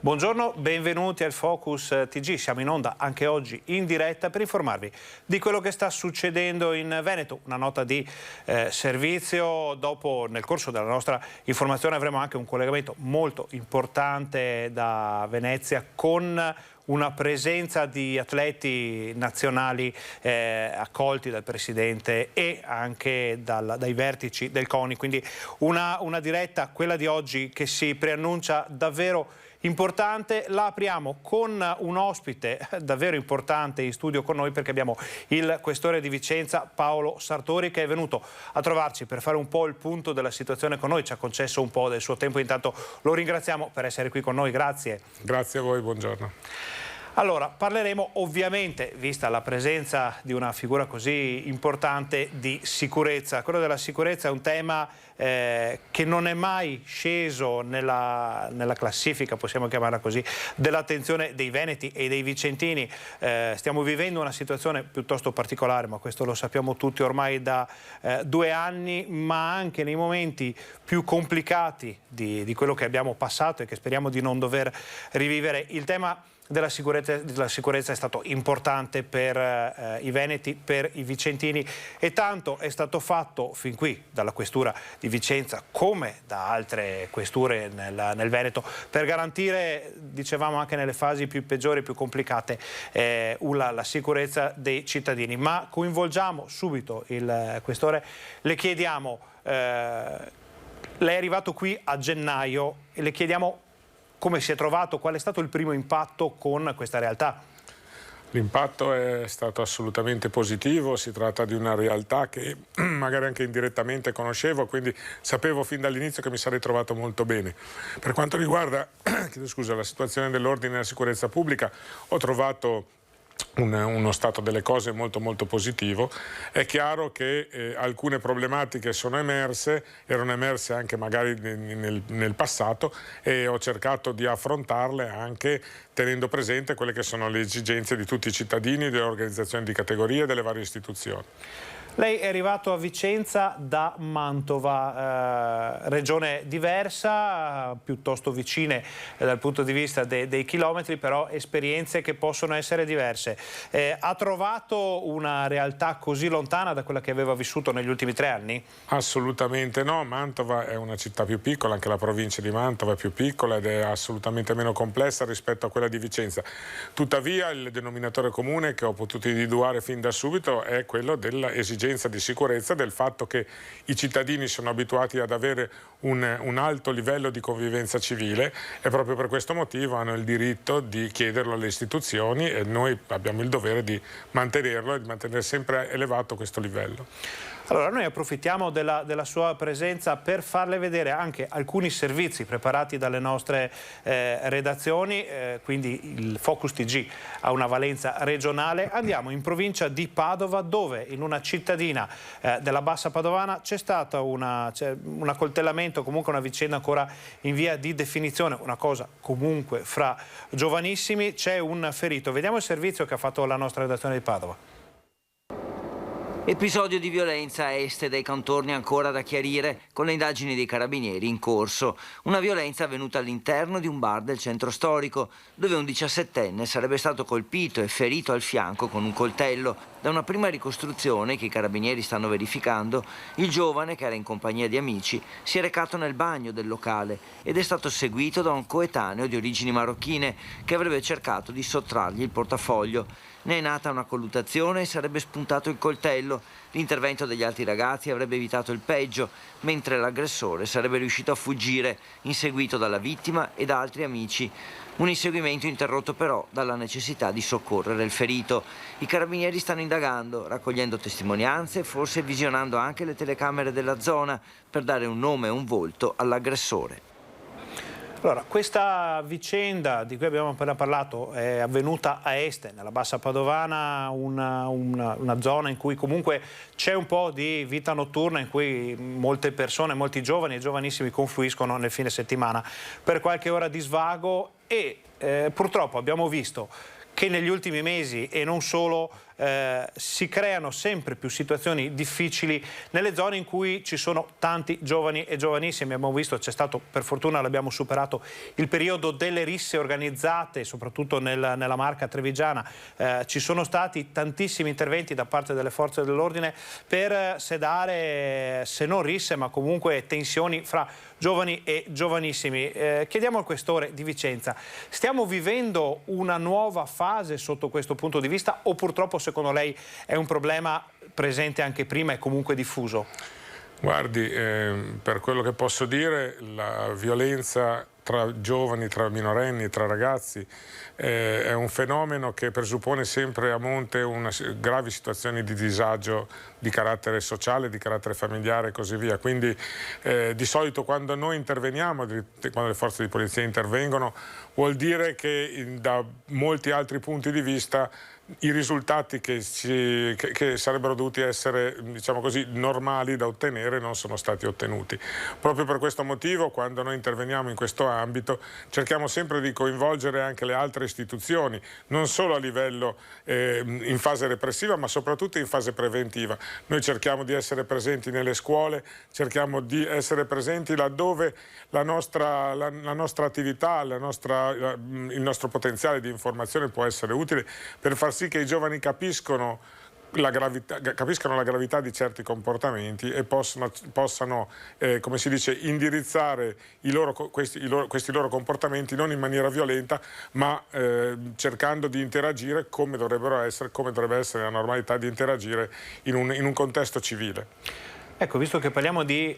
Buongiorno, benvenuti al Focus TG. Siamo in onda anche oggi in diretta per informarvi di quello che sta succedendo in Veneto. Una nota di servizio. Dopo, nel corso della nostra informazione, avremo anche un collegamento molto importante da Venezia con una presenza di atleti nazionali accolti dal Presidente e anche dai vertici del CONI. Quindi una diretta, quella di oggi, che si preannuncia davvero importante. La apriamo con un ospite davvero importante in studio con noi, perché abbiamo il questore di Vicenza, Paolo Sartori, che è venuto a trovarci per fare un po' il punto della situazione con noi. Ci ha concesso un po' del suo tempo, intanto lo ringraziamo per essere qui con noi. Grazie. Grazie a voi, buongiorno. Allora, parleremo ovviamente, vista la presenza di una figura così importante, di sicurezza. Quello della sicurezza è un tema che non è mai sceso nella classifica, possiamo chiamarla così, dell'attenzione dei veneti e dei vicentini. Stiamo vivendo una situazione piuttosto particolare, ma questo lo sappiamo tutti ormai da 2 anni, ma anche nei momenti più complicati di quello che abbiamo passato e che speriamo di non dover rivivere. Il tema della sicurezza è stato importante per i veneti, per i vicentini, e tanto è stato fatto fin qui dalla questura di Vicenza come da altre questure nel Veneto per garantire, dicevamo, anche nelle fasi più peggiori, più complicate, la sicurezza dei cittadini. Ma coinvolgiamo subito il questore. Le chiediamo, lei è arrivato qui a gennaio e le chiediamo come si è trovato, qual è stato il primo impatto con questa realtà? L'impatto è stato assolutamente positivo, si tratta di una realtà che magari anche indirettamente conoscevo, quindi sapevo fin dall'inizio che mi sarei trovato molto bene. Per quanto riguarda la situazione dell'ordine e della sicurezza pubblica, ho trovato uno stato delle cose molto positivo. È chiaro che alcune problematiche erano emerse anche magari nel passato, e ho cercato di affrontarle anche tenendo presente quelle che sono le esigenze di tutti i cittadini, delle organizzazioni di categoria e delle varie istituzioni. Lei è arrivato a Vicenza da Mantova, regione diversa, piuttosto vicine dal punto di vista dei chilometri, però esperienze che possono essere diverse. Ha trovato una realtà così lontana da quella che aveva vissuto negli ultimi 3 anni? Assolutamente no, Mantova è una città più piccola, anche la provincia di Mantova è più piccola ed è assolutamente meno complessa rispetto a quella di Vicenza. Tuttavia il denominatore comune che ho potuto individuare fin da subito è quello dell'esigenza di sicurezza, del fatto che i cittadini sono abituati ad avere un alto livello di convivenza civile, e proprio per questo motivo hanno il diritto di chiederlo alle istituzioni, e noi abbiamo il dovere di mantenerlo e di mantenere sempre elevato questo livello. Allora, noi approfittiamo della sua presenza per farle vedere anche alcuni servizi preparati dalle nostre redazioni, quindi il Focus TG ha una valenza regionale. Andiamo in provincia di Padova, dove in una cittadina della Bassa Padovana c'è stato un accoltellamento, comunque una vicenda ancora in via di definizione, una cosa comunque fra giovanissimi. C'è un ferito. Vediamo il servizio che ha fatto la nostra redazione di Padova. Episodio di violenza a est dei contorni ancora da chiarire, con le indagini dei carabinieri in corso. Una violenza avvenuta all'interno di un bar del centro storico, dove un 17enne sarebbe stato colpito e ferito al fianco con un coltello. Da una prima ricostruzione che i carabinieri stanno verificando, il giovane, che era in compagnia di amici, si è recato nel bagno del locale ed è stato seguito da un coetaneo di origini marocchine che avrebbe cercato di sottrargli il portafoglio. Ne è nata una colluttazione e sarebbe spuntato il coltello. L'intervento degli altri ragazzi avrebbe evitato il peggio, mentre l'aggressore sarebbe riuscito a fuggire, inseguito dalla vittima e da altri amici. Un inseguimento interrotto però dalla necessità di soccorrere il ferito. I carabinieri stanno indagando, raccogliendo testimonianze e forse visionando anche le telecamere della zona per dare un nome e un volto all'aggressore. Allora, questa vicenda di cui abbiamo appena parlato è avvenuta a est, nella Bassa Padovana, una zona in cui comunque c'è un po' di vita notturna, in cui molte persone, molti giovani e giovanissimi confluiscono nel fine settimana per qualche ora di svago, e purtroppo abbiamo visto che negli ultimi mesi, e non solo, si creano sempre più situazioni difficili nelle zone in cui ci sono tanti giovani e giovanissimi. Abbiamo visto, c'è stato, per fortuna l'abbiamo superato, il periodo delle risse organizzate, soprattutto nella Marca trevigiana. Ci sono stati tantissimi interventi da parte delle forze dell'ordine per sedare, se non risse, ma comunque tensioni fra giovani e giovanissimi. Chiediamo al questore di Vicenza, stiamo vivendo una nuova fase sotto questo punto di vista o purtroppo secondo lei è un problema presente anche prima e comunque diffuso? Guardi, per quello che posso dire, la violenza tra giovani, tra minorenni, tra ragazzi è un fenomeno che presuppone sempre a monte gravi situazioni di disagio di carattere sociale, di carattere familiare e così via. Quindi di solito quando noi interveniamo, quando le forze di polizia intervengono, vuol dire che da molti altri punti di vista i risultati che sarebbero dovuti essere, diciamo così, normali da ottenere non sono stati ottenuti. Proprio per questo motivo, quando noi interveniamo in questo ambito, cerchiamo sempre di coinvolgere anche le altre istituzioni, non solo a livello in fase repressiva, ma soprattutto in fase preventiva. Noi cerchiamo di essere presenti nelle scuole, cerchiamo di essere presenti laddove la nostra attività, il nostro potenziale di informazione può essere utile per far sì che i giovani capiscano la gravità di certi comportamenti e possano come si dice, indirizzare questi loro comportamenti non in maniera violenta, ma cercando di interagire come dovrebbe essere la normalità di interagire in un contesto civile. Ecco, visto che parliamo di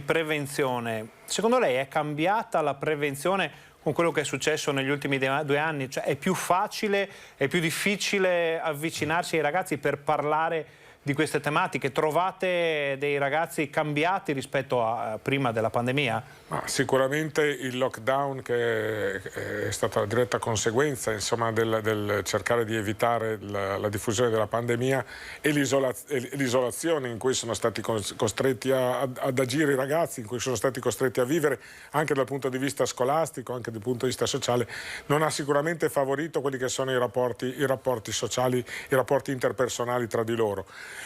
prevenzione, secondo lei è cambiata la prevenzione con quello che è successo negli ultimi 2 anni? Cioè, è più facile, è più difficile avvicinarsi ai ragazzi per parlare di queste tematiche? Trovate dei ragazzi cambiati rispetto a prima della pandemia? Ma sicuramente il lockdown, che è stata la diretta conseguenza, insomma, del cercare di evitare la diffusione della pandemia, e l'isolazione in cui sono stati costretti ad agire i ragazzi, in cui sono stati costretti a vivere anche dal punto di vista scolastico, anche dal punto di vista sociale, non ha sicuramente favorito quelli che sono i rapporti sociali, i rapporti interpersonali tra di loro.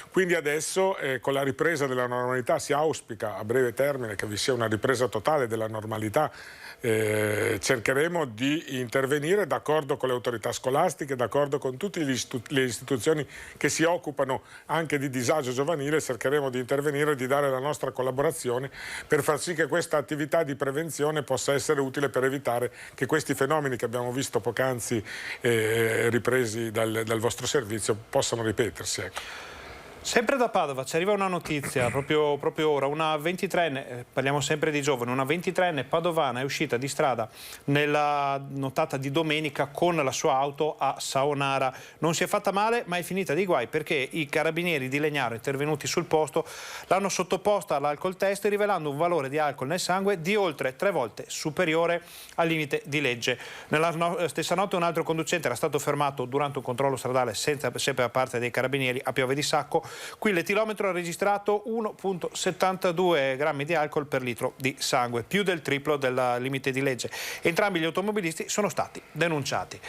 Quindi adesso con la ripresa della normalità si auspica a breve termine che vi sia una ripresa totale della normalità. Cercheremo di intervenire d'accordo con le autorità scolastiche, d'accordo con tutte le istituzioni che si occupano anche di disagio giovanile. Cercheremo di intervenire e di dare la nostra collaborazione per far sì che questa attività di prevenzione possa essere utile per evitare che questi fenomeni che abbiamo visto poc'anzi ripresi dal vostro servizio possano ripetersi. Ecco. Sempre da Padova ci arriva una notizia proprio ora. Una 23enne, parliamo sempre di giovani, una 23enne padovana è uscita di strada nella nottata di domenica con la sua auto a Saonara. Non si è fatta male, ma è finita di guai perché i carabinieri di Legnaro intervenuti sul posto l'hanno sottoposta all'alcol test, rivelando un valore di alcol nel sangue di oltre 3 volte superiore al limite di legge. Nella stessa notte un altro conducente era stato fermato durante un controllo stradale sempre da parte dei carabinieri a Piove di Sacco. Qui l'etilometro ha registrato 1,72 grammi di alcol per litro di sangue, più del triplo del limite di legge. Entrambi gli automobilisti sono stati denunciati.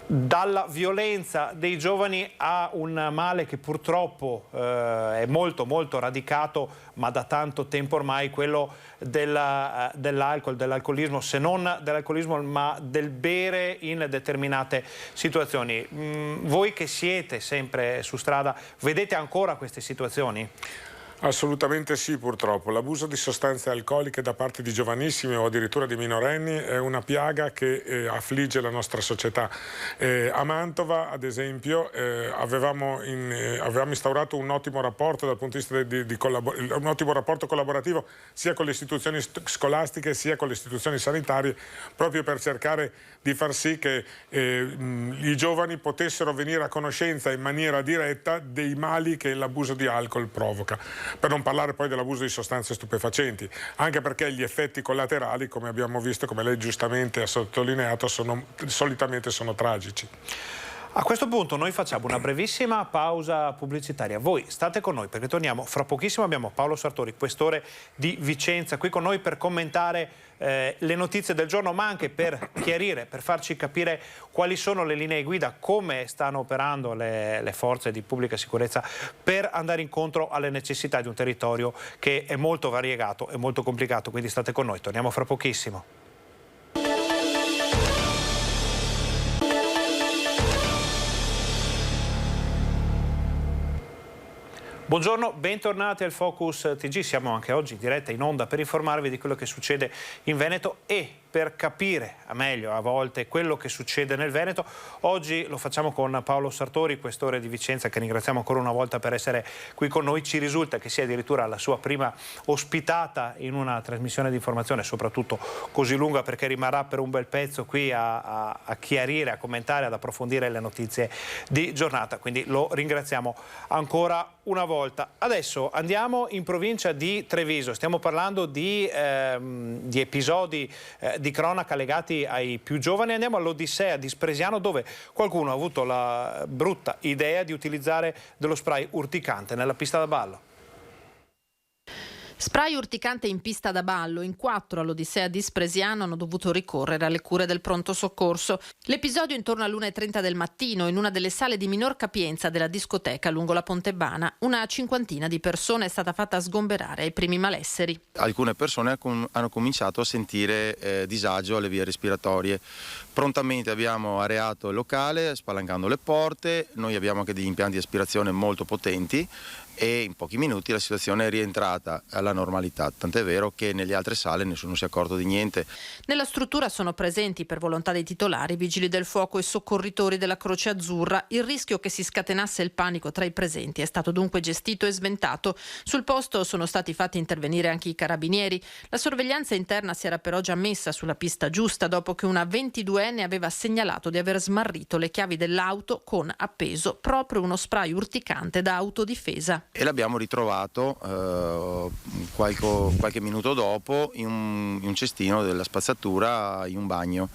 Dalla violenza dei giovani a un male che purtroppo è molto molto radicato, ma da tanto tempo ormai, quello dell'alcol, dell'alcolismo, se non dell'alcolismo ma del bere in determinate situazioni. Voi che siete sempre su strada, vedete ancora queste situazioni? Assolutamente sì, purtroppo. L'abuso di sostanze alcoliche da parte di giovanissimi o addirittura di minorenni è una piaga che affligge la nostra società. A Mantova, ad esempio, avevamo instaurato un ottimo rapporto dal punto di vista un ottimo rapporto collaborativo sia con le istituzioni scolastiche sia con le istituzioni sanitarie, proprio per cercare di far sì che i giovani potessero venire a conoscenza in maniera diretta dei mali che l'abuso di alcol provoca. Per non parlare poi dell'abuso di sostanze stupefacenti, anche perché gli effetti collaterali, come abbiamo visto, come lei giustamente ha sottolineato, solitamente sono tragici. A questo punto noi facciamo una brevissima pausa pubblicitaria. Voi state con noi perché torniamo fra pochissimo. Abbiamo Paolo Sartori, questore di Vicenza, qui con noi per commentare le notizie del giorno, ma anche per chiarire, per farci capire quali sono le linee guida, come stanno operando le forze di pubblica sicurezza per andare incontro alle necessità di un territorio che è molto variegato e molto complicato. Quindi state con noi, torniamo fra pochissimo. Buongiorno, bentornati al Focus TG, siamo anche oggi in diretta in onda per informarvi di quello che succede in Veneto e per capire a meglio a volte quello che succede nel Veneto. Oggi lo facciamo con Paolo Sartori, questore di Vicenza, che ringraziamo ancora una volta per essere qui con noi. Ci risulta che sia addirittura la sua prima ospitata in una trasmissione di informazione, soprattutto così lunga, perché rimarrà per un bel pezzo qui a chiarire, a commentare, ad approfondire le notizie di giornata. Quindi lo ringraziamo ancora una volta. Adesso andiamo in provincia di Treviso, stiamo parlando di episodi di cronaca legati ai più giovani. Andiamo all'Odissea di Spresiano, dove qualcuno ha avuto la brutta idea di utilizzare dello spray urticante nella pista da ballo. Spray urticante in pista da ballo. In 4 all'Odissea di Spresiano hanno dovuto ricorrere alle cure del pronto soccorso. L'episodio intorno all'1:30 del mattino in una delle sale di minor capienza della discoteca lungo la Pontebana. Una cinquantina di persone è stata fatta sgomberare ai primi malesseri. Alcune persone hanno cominciato a sentire disagio alle vie respiratorie. Prontamente abbiamo areato il locale spalancando le porte. Noi abbiamo anche degli impianti di aspirazione molto potenti e in pochi minuti la situazione è rientrata alla normalità, tant'è vero che nelle altre sale nessuno si è accorto di niente. Nella struttura sono presenti, per volontà dei titolari, vigili del fuoco e soccorritori della Croce Azzurra. Il rischio che si scatenasse il panico tra i presenti è stato dunque gestito e sventato. Sul posto sono stati fatti intervenire anche i carabinieri. La sorveglianza interna si era però già messa sulla pista giusta dopo che una 22enne aveva segnalato di aver smarrito le chiavi dell'auto con appeso proprio uno spray urticante da autodifesa. E l'abbiamo ritrovato qualche minuto dopo in un cestino della spazzatura in un bagno.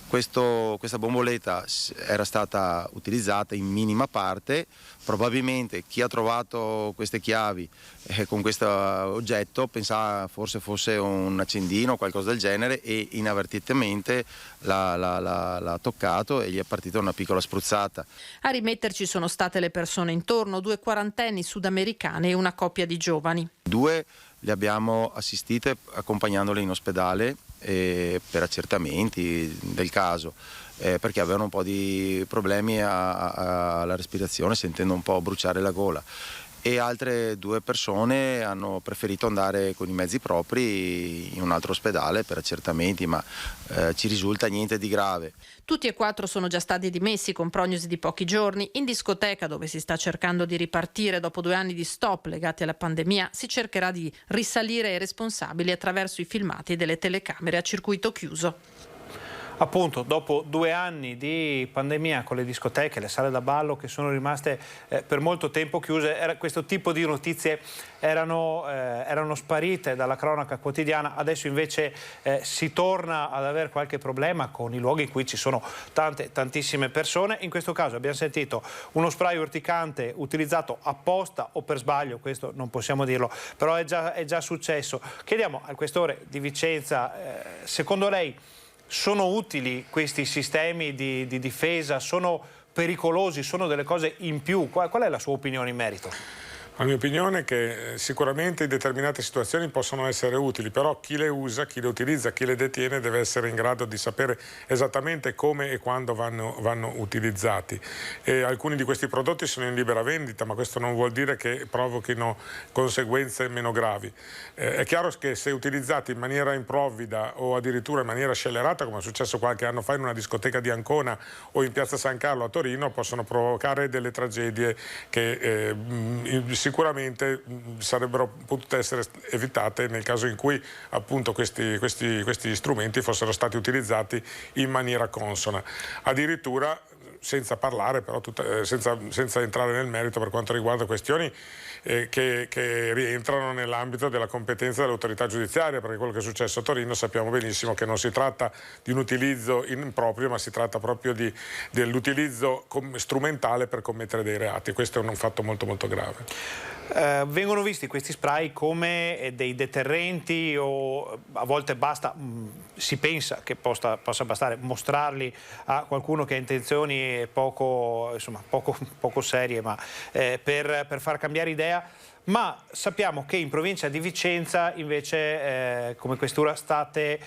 Questa bomboletta era stata utilizzata in minima parte, probabilmente chi ha trovato queste chiavi con questo oggetto pensava forse fosse un accendino o qualcosa del genere e inavvertitamente l'ha toccato e gli è partita una piccola spruzzata. A rimetterci sono state le persone intorno, 2 quarantenni sudamericane e una coppia di giovani. 2 le abbiamo assistite accompagnandole in ospedale per accertamenti del caso, perché avevano un po' di problemi alla respirazione, sentendo un po' bruciare la gola, e altre 2 persone hanno preferito andare con i mezzi propri in un altro ospedale per accertamenti, ma ci risulta niente di grave. Tutti e 4 sono già stati dimessi con prognosi di pochi giorni. In discoteca, dove si sta cercando di ripartire dopo 2 anni di stop legati alla pandemia, si cercherà di risalire ai responsabili attraverso i filmati delle telecamere a circuito chiuso. Appunto, dopo 2 anni di pandemia, con le discoteche, le sale da ballo che sono rimaste per molto tempo chiuse, questo tipo di notizie erano sparite dalla cronaca quotidiana. Adesso invece si torna ad avere qualche problema con i luoghi in cui ci sono tantissime persone. In questo caso abbiamo sentito uno spray urticante utilizzato apposta o per sbaglio, questo non possiamo dirlo, però è già successo. Chiediamo al questore di Vicenza, secondo lei sono utili questi sistemi di difesa? Sono pericolosi? Sono delle cose in più? Qual è la sua opinione in merito? La mia opinione è che sicuramente in determinate situazioni possono essere utili, però chi le usa, chi le utilizza, chi le detiene deve essere in grado di sapere esattamente come e quando vanno utilizzati. E alcuni di questi prodotti sono in libera vendita, ma questo non vuol dire che provochino conseguenze meno gravi. È chiaro che se utilizzati in maniera improvvida o addirittura in maniera scellerata, come è successo qualche anno fa in una discoteca di Ancona o in Piazza San Carlo a Torino, possono provocare delle tragedie che sicuramente sarebbero potute essere evitate nel caso in cui appunto questi strumenti fossero stati utilizzati in maniera consona. Addirittura, senza parlare però, senza entrare nel merito per quanto riguarda questioni che rientrano nell'ambito della competenza dell'autorità giudiziaria, perché quello che è successo a Torino sappiamo benissimo che non si tratta di un utilizzo improprio, ma si tratta proprio dell'utilizzo strumentale per commettere dei reati. Questo è un fatto molto molto grave. Vengono visti questi spray come dei deterrenti o a volte basta, si pensa che possa bastare mostrarli a qualcuno che ha intenzioni poco serie, ma per far cambiare idea. Ma sappiamo che in provincia di Vicenza invece come questura state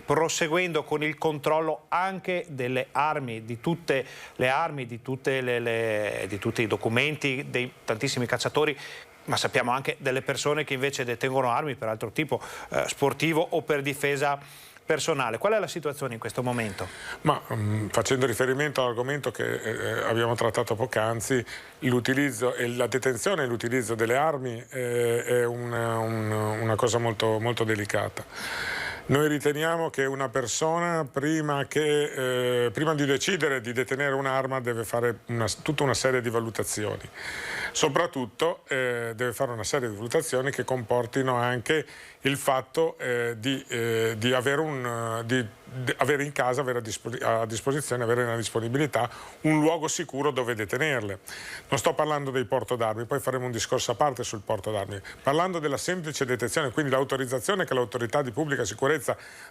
proseguendo con il controllo anche delle armi, di tutte le armi, di tutti i documenti dei tantissimi cacciatori, ma sappiamo anche delle persone che invece detengono armi per altro tipo, sportivo o per difesa personale. Qual è la situazione in questo momento? Ma facendo riferimento all'argomento che abbiamo trattato poc'anzi, l'utilizzo e la detenzione e l'utilizzo delle armi è una cosa molto, molto delicata. Noi riteniamo che una persona prima di decidere di detenere un'arma deve fare tutta una serie di valutazioni. Soprattutto deve fare una serie di valutazioni che comportino anche il fatto di avere in casa, avere a disposizione, avere nella disponibilità un luogo sicuro dove detenerle. Non sto parlando dei porto d'armi, poi faremo un discorso a parte sul porto d'armi. Parlando della semplice detenzione, quindi l'autorizzazione che l'autorità di pubblica sicurezza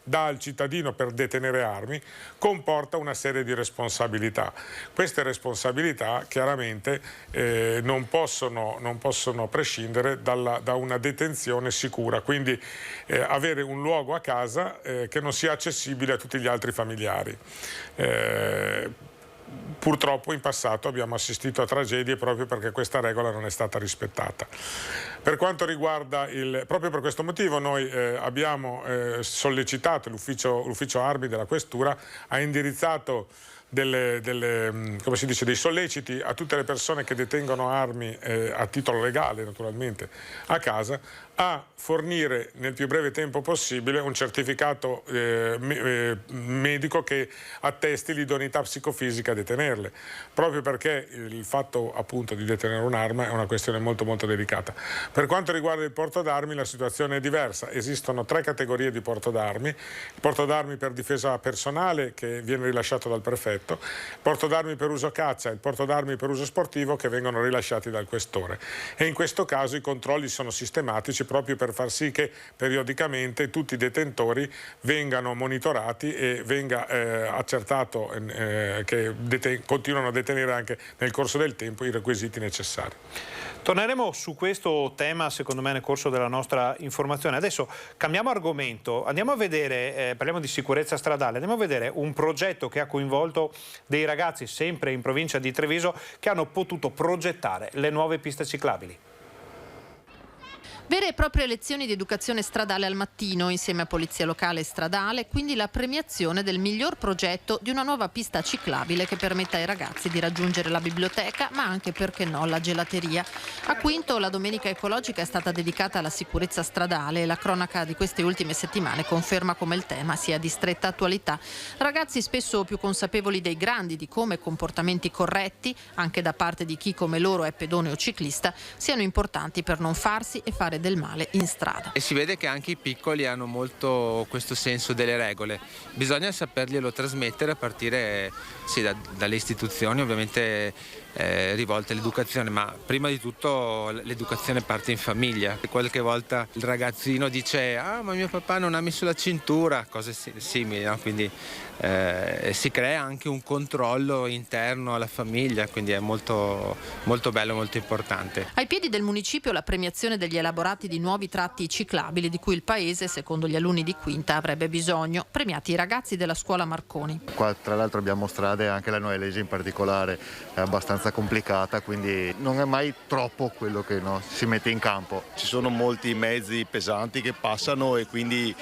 dà al cittadino per detenere armi, comporta una serie di responsabilità. Queste responsabilità chiaramente non possono prescindere da una detenzione sicura, quindi avere un luogo a casa che non sia accessibile a tutti gli altri familiari. Purtroppo in passato abbiamo assistito a tragedie proprio perché questa regola non è stata rispettata. Per quanto riguarda proprio per questo motivo noi abbiamo sollecitato l'ufficio armi della questura, ha indirizzato come si dice, dei solleciti a tutte le persone che detengono armi a titolo legale naturalmente a casa, a fornire nel più breve tempo possibile un certificato medico che attesti l'idoneità psicofisica a detenerle, proprio perché il fatto appunto di detenere un'arma è una questione molto molto delicata. Per quanto riguarda il porto d'armi la situazione è diversa, esistono 3 categorie di porto d'armi: il porto d'armi per difesa personale che viene rilasciato dal prefetto, il porto d'armi per uso caccia e il porto d'armi per uso sportivo che vengono rilasciati dal questore, e in questo caso i controlli sono sistematici proprio per far sì che periodicamente tutti i detentori vengano monitorati e venga accertato che continuano a detenere anche nel corso del tempo i requisiti necessari. Torneremo su questo tema secondo me nel corso della nostra informazione. Adesso cambiamo argomento, andiamo a vedere, parliamo di sicurezza stradale, andiamo a vedere un progetto che ha coinvolto dei ragazzi sempre in provincia di Treviso che hanno potuto progettare le nuove piste ciclabili. Vere e proprie lezioni di educazione stradale al mattino, insieme a polizia locale e stradale, quindi la premiazione del miglior progetto di una nuova pista ciclabile che permetta ai ragazzi di raggiungere la biblioteca, ma anche, perché no, la gelateria. A Quinto la domenica ecologica è stata dedicata alla sicurezza stradale e la cronaca di queste ultime settimane conferma come il tema sia di stretta attualità. Ragazzi spesso più consapevoli dei grandi di come comportamenti corretti, anche da parte di chi come loro è pedone o ciclista, siano importanti per non farsi e fare del male in strada. E si vede che anche i piccoli hanno molto questo senso delle regole, bisogna saperglielo trasmettere a partire dalle istituzioni ovviamente rivolte all'educazione, ma prima di tutto l'educazione parte in famiglia. Qualche volta il ragazzino dice ma mio papà non ha messo la cintura, cose simili, no? Quindi si crea anche un controllo interno alla famiglia, quindi è molto, molto bello, molto importante. Ai piedi del municipio la premiazione degli elaborati di nuovi tratti ciclabili di cui il paese, secondo gli alunni di Quinta, avrebbe bisogno, premiati i ragazzi della scuola Marconi. Qua tra l'altro abbiamo strade, anche la Noelese in particolare è abbastanza complicata, quindi non è mai troppo quello che si mette in campo. Ci sono molti mezzi pesanti che passano e quindi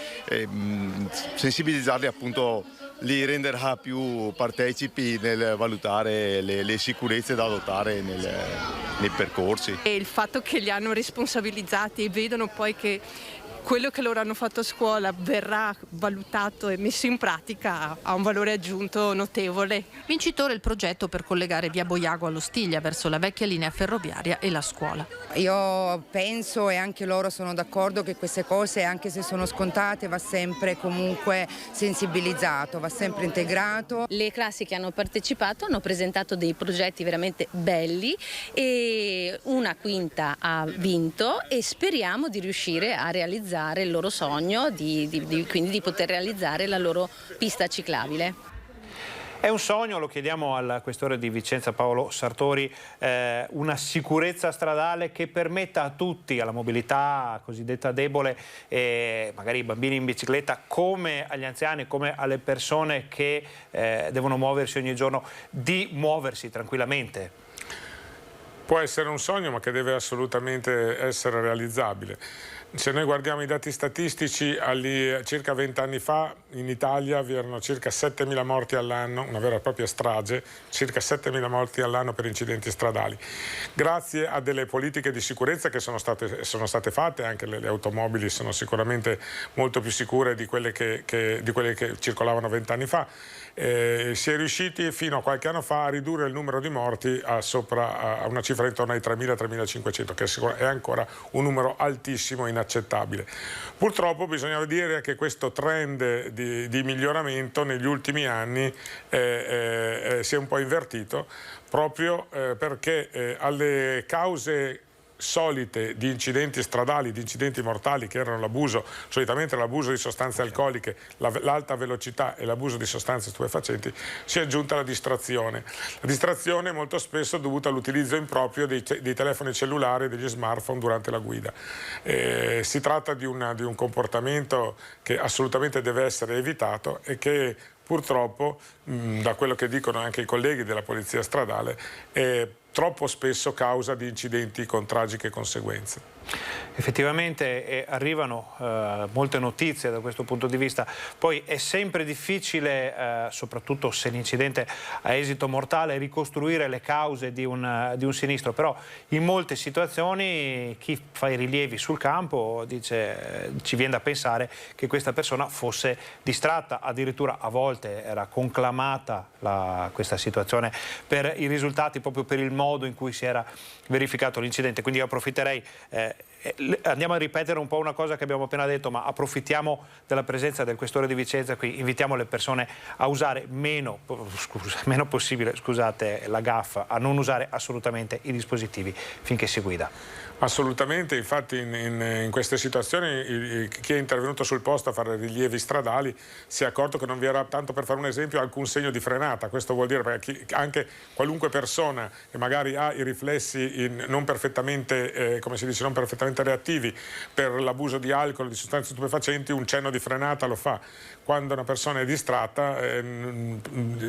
sensibilizzarli appunto li renderà più partecipi nel valutare le sicurezze da adottare nei percorsi. E il fatto che li hanno responsabilizzati e vedono poi che quello che loro hanno fatto a scuola verrà valutato e messo in pratica ha un valore aggiunto notevole. Vincitore il progetto per collegare via Boiago allo Stiglia verso la vecchia linea ferroviaria e la scuola. Io penso, e anche loro sono d'accordo, che queste cose, anche se sono scontate, va sempre comunque sensibilizzato, va sempre integrato. Le classi che hanno partecipato hanno presentato dei progetti veramente belli e una quinta ha vinto e speriamo di riuscire a realizzare il loro sogno, quindi di poter realizzare la loro pista ciclabile. È un sogno, lo chiediamo al questore di Vicenza Paolo Sartori, una sicurezza stradale che permetta a tutti, alla mobilità cosiddetta debole, magari i bambini in bicicletta, come agli anziani, come alle persone che devono muoversi ogni giorno, di muoversi tranquillamente. Può essere un sogno, ma che deve assolutamente essere realizzabile. Se noi guardiamo i dati statistici, circa 20 anni fa in Italia vi erano circa 7.000 morti all'anno, una vera e propria strage, circa 7.000 morti all'anno per incidenti stradali. Grazie a delle politiche di sicurezza che sono state fatte, anche le automobili sono sicuramente molto più sicure di quelle che circolavano 20 anni fa. Si è riusciti fino a qualche anno fa a ridurre il numero di morti a una cifra intorno ai 3.000-3.500, che è ancora un numero altissimo, inaccettabile. Purtroppo bisogna dire che questo trend di miglioramento negli ultimi anni si è un po' invertito, proprio perché alle cause solite di incidenti stradali, di incidenti mortali, che erano solitamente l'abuso di sostanze alcoliche, l'alta velocità e l'abuso di sostanze stupefacenti, si è aggiunta la distrazione. La distrazione è molto spesso dovuta all'utilizzo improprio dei telefoni cellulari e degli smartphone durante la guida. Si tratta di un comportamento che assolutamente deve essere evitato e che purtroppo, da quello che dicono anche i colleghi della Polizia Stradale, troppo spesso causa di incidenti con tragiche conseguenze. Effettivamente arrivano molte notizie da questo punto di vista, poi è sempre difficile, soprattutto se l'incidente ha esito mortale, ricostruire le cause di un sinistro, però in molte situazioni chi fa i rilievi sul campo dice, ci viene da pensare che questa persona fosse distratta, addirittura a volte era conclamata questa situazione per i risultati, proprio per il modo in cui si era verificato l'incidente. Quindi io approfitterei, andiamo a ripetere un po' una cosa che abbiamo appena detto, ma approfittiamo della presenza del questore di Vicenza qui, invitiamo le persone a usare meno possibile, scusate la gaffa, a non usare assolutamente i dispositivi finché si guida. Assolutamente, infatti in queste situazioni chi è intervenuto sul posto a fare rilievi stradali si è accorto che non vi era, tanto per fare un esempio, alcun segno di frenata. Questo vuol dire che anche qualunque persona che magari ha i riflessi non perfettamente, come si dice, non perfettamente reattivi per l'abuso di alcol, di sostanze stupefacenti, un cenno di frenata lo fa. Quando una persona è distratta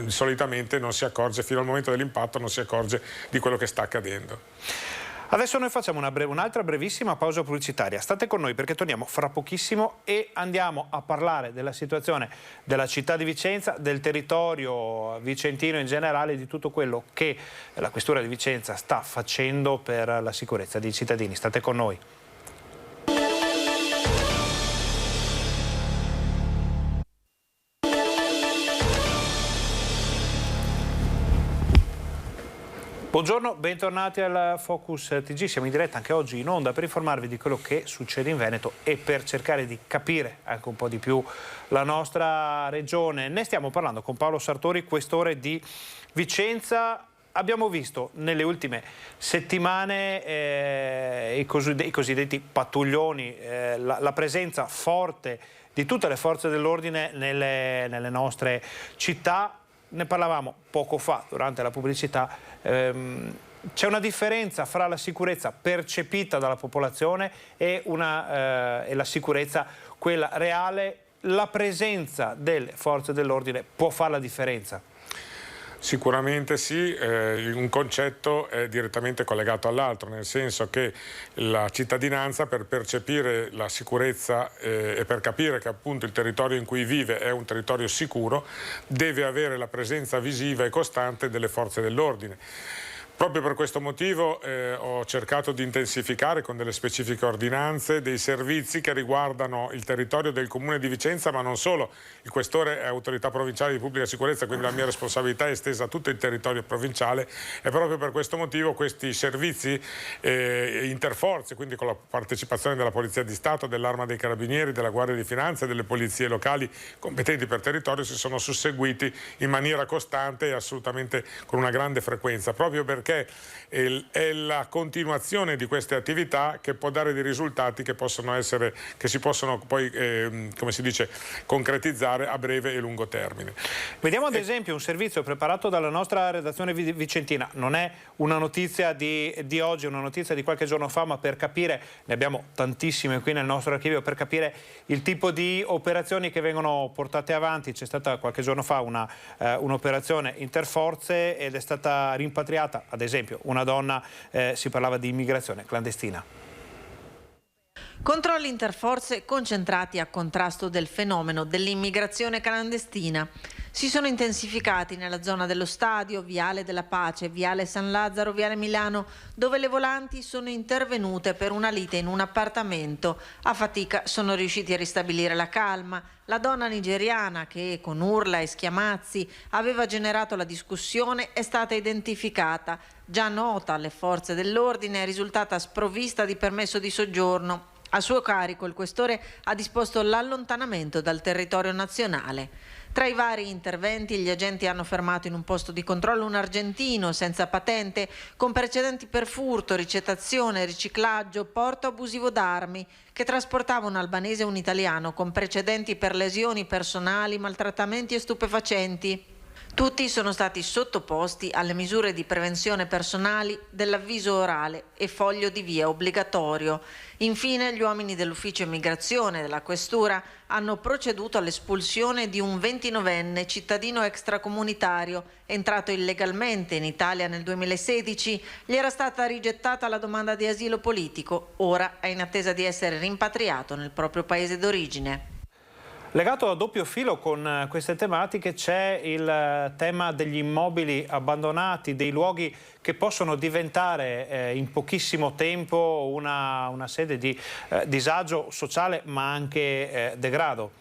solitamente non si accorge, fino al momento dell'impatto non si accorge di quello che sta accadendo. Adesso noi facciamo un'altra brevissima pausa pubblicitaria. State con noi perché torniamo fra pochissimo e andiamo a parlare della situazione della città di Vicenza, del territorio vicentino in generale, di tutto quello che la Questura di Vicenza sta facendo per la sicurezza dei cittadini. State con noi. Buongiorno, bentornati al Focus TG, siamo in diretta anche oggi in onda per informarvi di quello che succede in Veneto e per cercare di capire anche un po' di più la nostra regione. Ne stiamo parlando con Paolo Sartori, questore di Vicenza. Abbiamo visto nelle ultime settimane i cosiddetti pattuglioni, la presenza forte di tutte le forze dell'ordine nelle nostre città. Ne parlavamo poco fa durante la pubblicità. C'è una differenza fra la sicurezza percepita dalla popolazione e la sicurezza, quella reale. La presenza delle forze dell'ordine può fare la differenza? Sicuramente sì, un concetto è direttamente collegato all'altro, nel senso che la cittadinanza, per percepire la sicurezza e per capire che appunto il territorio in cui vive è un territorio sicuro, deve avere la presenza visiva e costante delle forze dell'ordine. Proprio per questo motivo ho cercato di intensificare con delle specifiche ordinanze dei servizi che riguardano il territorio del Comune di Vicenza, ma non solo. Il questore è autorità provinciale di pubblica sicurezza, quindi la mia responsabilità è estesa a tutto il territorio provinciale, e proprio per questo motivo questi servizi interforze, quindi con la partecipazione della Polizia di Stato, dell'Arma dei Carabinieri, della Guardia di Finanza e delle polizie locali competenti per territorio, si sono susseguiti in maniera costante e assolutamente con una grande frequenza, proprio perché è la continuazione di queste attività che può dare dei risultati che si possono poi, come si dice, concretizzare a breve e lungo termine. Vediamo ad esempio un servizio preparato dalla nostra redazione vicentina. Non è una notizia di oggi, una notizia di qualche giorno fa, ma per capire, ne abbiamo tantissime qui nel nostro archivio, per capire il tipo di operazioni che vengono portate avanti. C'è stata qualche giorno fa un'operazione interforze ed è stata rimpatriata, ad esempio, una donna, si parlava di immigrazione clandestina. Controlli interforze concentrati a contrasto del fenomeno dell'immigrazione clandestina. Si sono intensificati nella zona dello Stadio, Viale della Pace, Viale San Lazzaro, Viale Milano, dove le volanti sono intervenute per una lite in un appartamento. A fatica sono riusciti a ristabilire la calma. La donna nigeriana, che con urla e schiamazzi aveva generato la discussione, è stata identificata. Già nota alle forze dell'ordine, è risultata sprovvista di permesso di soggiorno. A suo carico il questore ha disposto l'allontanamento dal territorio nazionale. Tra i vari interventi gli agenti hanno fermato in un posto di controllo un argentino senza patente con precedenti per furto, ricettazione, riciclaggio, porto abusivo d'armi, che trasportava un albanese e un italiano con precedenti per lesioni personali, maltrattamenti e stupefacenti. Tutti sono stati sottoposti alle misure di prevenzione personali dell'avviso orale e foglio di via obbligatorio. Infine, gli uomini dell'ufficio immigrazione della questura hanno proceduto all'espulsione di un 29enne cittadino extracomunitario entrato illegalmente in Italia nel 2016. Gli era stata rigettata la domanda di asilo politico. Ora è in attesa di essere rimpatriato nel proprio paese d'origine. Legato a doppio filo con queste tematiche c'è il tema degli immobili abbandonati, dei luoghi che possono diventare in pochissimo tempo una sede di disagio sociale ma anche degrado.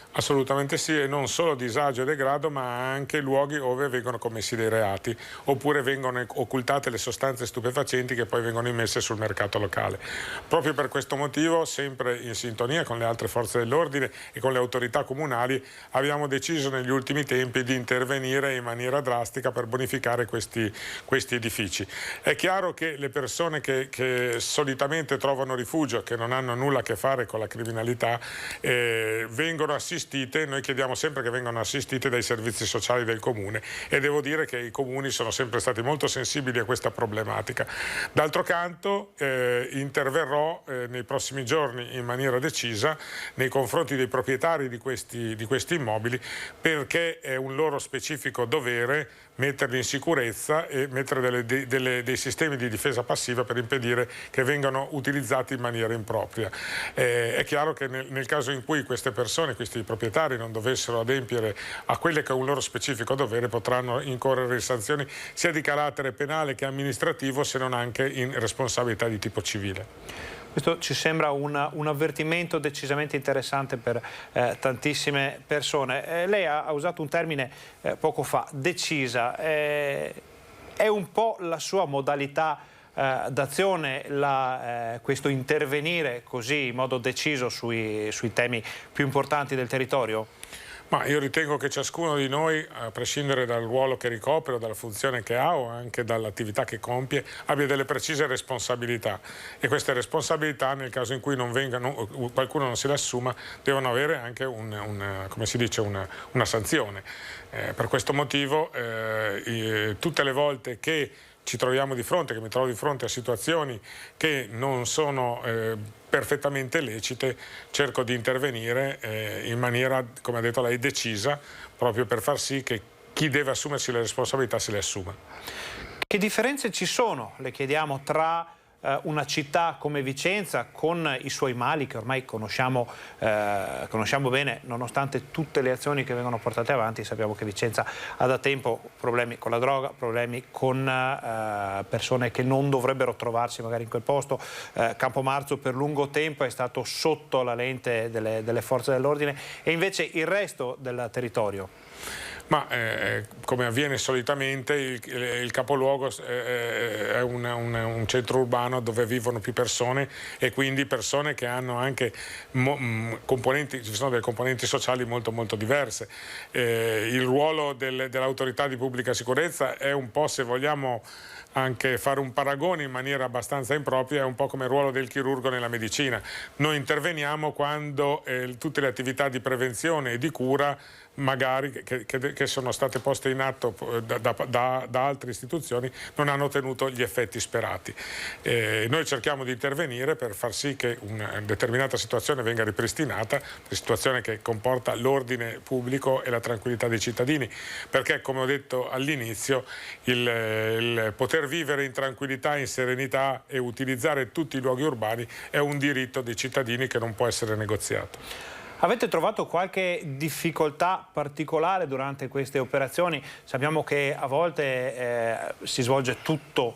Assolutamente sì, e non solo disagio e degrado, ma anche luoghi dove vengono commessi dei reati, oppure vengono occultate le sostanze stupefacenti che poi vengono immesse sul mercato locale. Proprio per questo motivo, sempre in sintonia con le altre forze dell'ordine e con le autorità comunali, abbiamo deciso negli ultimi tempi di intervenire in maniera drastica per bonificare questi edifici. È chiaro che le persone che solitamente trovano rifugio, che non hanno nulla a che fare con la criminalità, vengono assistite. Noi chiediamo sempre che vengano assistite dai servizi sociali del comune, e devo dire che i comuni sono sempre stati molto sensibili a questa problematica. D'altro canto interverrò nei prossimi giorni in maniera decisa nei confronti dei proprietari di questi immobili, perché è un loro specifico dovere metterli in sicurezza e mettere dei sistemi di difesa passiva per impedire che vengano utilizzati in maniera impropria. È chiaro che nel caso in cui queste persone, questi proprietari, non dovessero adempiere a quelle che è un loro specifico dovere, potranno incorrere in sanzioni sia di carattere penale che amministrativo, se non anche in responsabilità di tipo civile. Questo ci sembra un avvertimento decisamente interessante per tantissime persone. Lei ha usato un termine poco fa, decisa. È un po' la sua modalità d'azione questo intervenire così in modo deciso sui temi più importanti del territorio? Ma io ritengo che ciascuno di noi, a prescindere dal ruolo che ricopre o dalla funzione che ha o anche dall'attività che compie, abbia delle precise responsabilità, e queste responsabilità, nel caso in cui qualcuno non se le assuma, devono avere anche come si dice, una sanzione. Per questo motivo tutte le volte che ci troviamo di fronte, che mi trovo di fronte a situazioni che non sono perfettamente lecite, cerco di intervenire in maniera, come ha detto lei, decisa, proprio per far sì che chi deve assumersi le responsabilità se le assuma. Che differenze ci sono, le chiediamo, tra una città come Vicenza, con i suoi mali che ormai conosciamo bene, nonostante tutte le azioni che vengono portate avanti, sappiamo che Vicenza ha da tempo problemi con la droga, problemi con persone che non dovrebbero trovarsi magari in quel posto. Campomarzo per lungo tempo è stato sotto la lente delle forze dell'ordine, e invece il resto del territorio? Ma come avviene solitamente, il capoluogo è un centro urbano dove vivono più persone, e quindi persone che hanno anche componenti, ci sono delle componenti sociali molto molto diverse. Il ruolo dell'autorità di pubblica sicurezza è un po', se vogliamo anche fare un paragone in maniera abbastanza impropria, è un po' come il ruolo del chirurgo nella medicina. Noi interveniamo quando tutte le attività di prevenzione e di cura magari che sono state poste in atto da altre istituzioni non hanno ottenuto gli effetti sperati. Noi cerchiamo di intervenire per far sì che una determinata situazione venga ripristinata, una situazione che comporta l'ordine pubblico e la tranquillità dei cittadini, perché, come ho detto all'inizio, il poter vivere in tranquillità, in serenità e utilizzare tutti i luoghi urbani è un diritto dei cittadini che non può essere negoziato. Avete trovato qualche difficoltà particolare durante queste operazioni? Sappiamo che a volte si svolge tutto,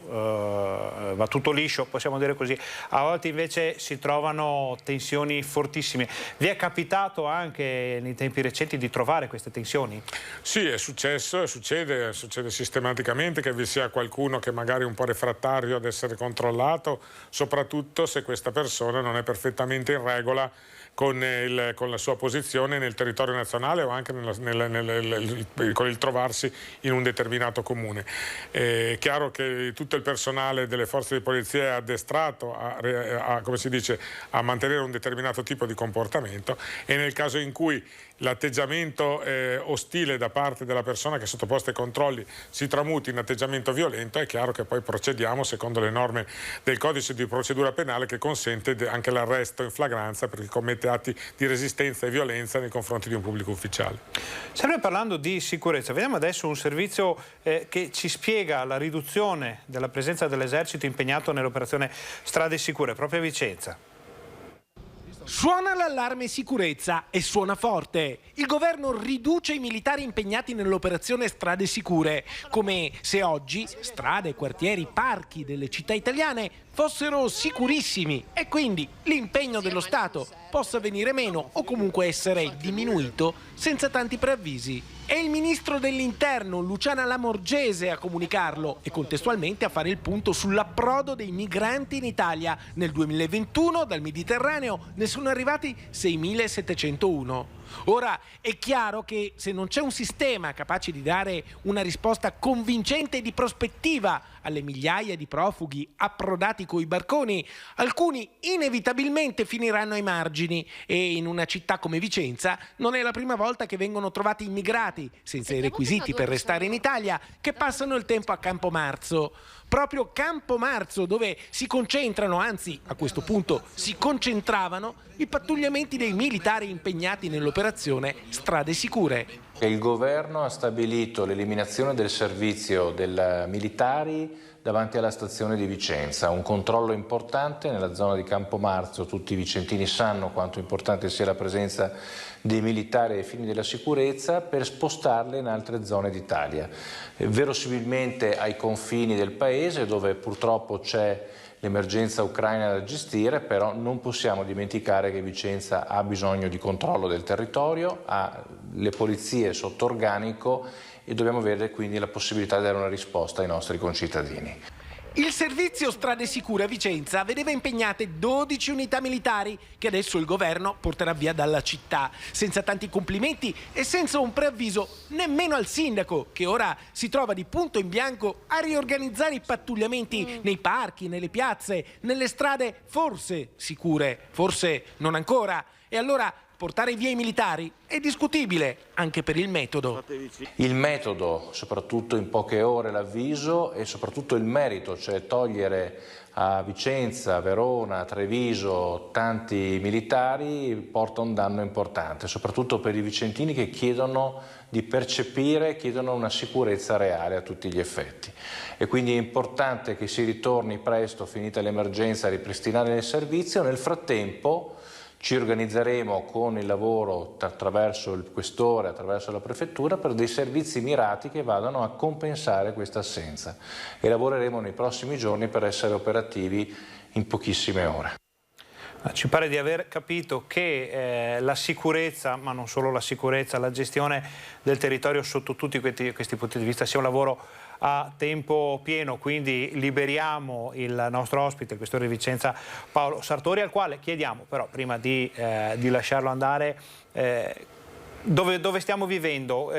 va tutto liscio, possiamo dire così, a volte invece si trovano tensioni fortissime. Vi è capitato anche nei tempi recenti di trovare queste tensioni? Sì, è successo, succede sistematicamente che vi sia qualcuno che magari è un po' refrattario ad essere controllato, soprattutto se questa persona non è perfettamente in regola con la sua posizione nel territorio nazionale o anche con il trovarsi in un determinato comune. È chiaro che tutto il personale delle forze di polizia è addestrato come si dice, a mantenere un determinato tipo di comportamento, e nel caso in cui l'atteggiamento ostile da parte della persona che è sottoposta ai controlli si tramuti in atteggiamento violento, è chiaro che poi procediamo secondo le norme del codice di procedura penale, che consente anche l'arresto in flagranza per chi commette atti di resistenza e violenza nei confronti di un pubblico ufficiale. Sempre parlando di sicurezza, vediamo adesso un servizio che ci spiega la riduzione della presenza dell'esercito impegnato nell'operazione Strade Sicure, proprio a Vicenza. Suona l'allarme sicurezza e suona forte. Il governo riduce i militari impegnati nell'operazione Strade Sicure, come se oggi strade, quartieri, parchi delle città italiane fossero sicurissimi e quindi l'impegno dello Stato possa venire meno o comunque essere diminuito senza tanti preavvisi. È il ministro dell'Interno, Luciana Lamorgese, a comunicarlo e contestualmente a fare il punto sull'approdo dei migranti in Italia. Nel 2021 dal Mediterraneo ne sono arrivati 6.701. Ora è chiaro che se non c'è un sistema capace di dare una risposta convincente e di prospettiva alle migliaia di profughi approdati coi barconi, alcuni inevitabilmente finiranno ai margini, e in una città come Vicenza non è la prima volta che vengono trovati immigrati senza i requisiti per restare in Italia che passano il tempo a Campomarzo. Proprio Campomarzo, dove si concentrano, anzi a questo punto si concentravano, i pattugliamenti dei militari impegnati nell'operazione Strade Sicure. Il governo ha stabilito l'eliminazione del servizio dei militari davanti alla stazione di Vicenza, un controllo importante nella zona di Campomarzo. Tutti i vicentini sanno quanto importante sia la presenza dei militari ai fini della sicurezza, per spostarle in altre zone d'Italia, verosimilmente ai confini del paese, dove purtroppo c'è l'emergenza ucraina da gestire, però non possiamo dimenticare che Vicenza ha bisogno di controllo del territorio, ha le polizie sotto organico e dobbiamo avere quindi la possibilità di dare una risposta ai nostri concittadini. Il servizio Strade Sicure a Vicenza vedeva impegnate 12 unità militari che adesso il governo porterà via dalla città, senza tanti complimenti e senza un preavviso nemmeno al sindaco, che ora si trova di punto in bianco a riorganizzare i pattugliamenti nei parchi, nelle piazze, nelle strade forse sicure, forse non ancora. E allora portare via i militari è discutibile anche per il metodo. Il metodo, soprattutto in poche ore l'avviso, e soprattutto il merito, cioè togliere a Vicenza, Verona, Treviso tanti militari, porta un danno importante, soprattutto per i vicentini che chiedono di percepire, chiedono una sicurezza reale a tutti gli effetti. E quindi è importante che si ritorni presto, finita l'emergenza, a ripristinare il servizio. Nel frattempo ci organizzeremo con il lavoro attraverso il questore, attraverso la prefettura, per dei servizi mirati che vadano a compensare questa assenza, e lavoreremo nei prossimi giorni per essere operativi in pochissime ore. Ci pare di aver capito che la sicurezza, ma non solo la sicurezza, la gestione del territorio sotto tutti questi punti di vista sia un lavoro a tempo pieno, quindi liberiamo il nostro ospite, il questore di Vicenza Paolo Sartori, al quale chiediamo però, prima di lasciarlo andare, dove stiamo vivendo,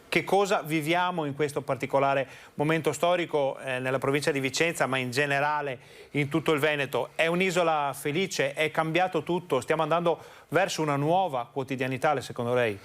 che cosa viviamo in questo particolare momento storico nella provincia di Vicenza, ma in generale in tutto il Veneto. È un'isola felice? È cambiato tutto? Stiamo andando verso una nuova quotidianità, secondo lei?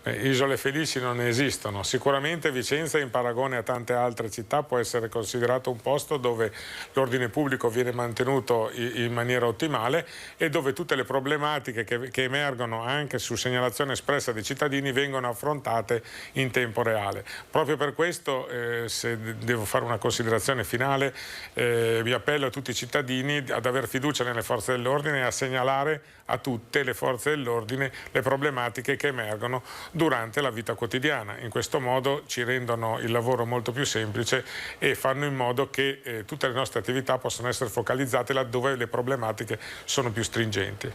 Isole felici non esistono. Sicuramente Vicenza, in paragone a tante altre città, può essere considerato un posto dove l'ordine pubblico viene mantenuto in maniera ottimale e dove tutte le problematiche che emergono anche su segnalazione espressa dei cittadini vengono affrontate in tempo reale. Proprio per questo, se devo fare una considerazione finale, vi appello a tutti i cittadini ad aver fiducia nelle forze dell'ordine e a segnalare a tutte le forze dell'ordine le problematiche che emergono durante la vita quotidiana. In questo modo ci rendono il lavoro molto più semplice e fanno in modo che tutte le nostre attività possano essere focalizzate laddove le problematiche sono più stringenti.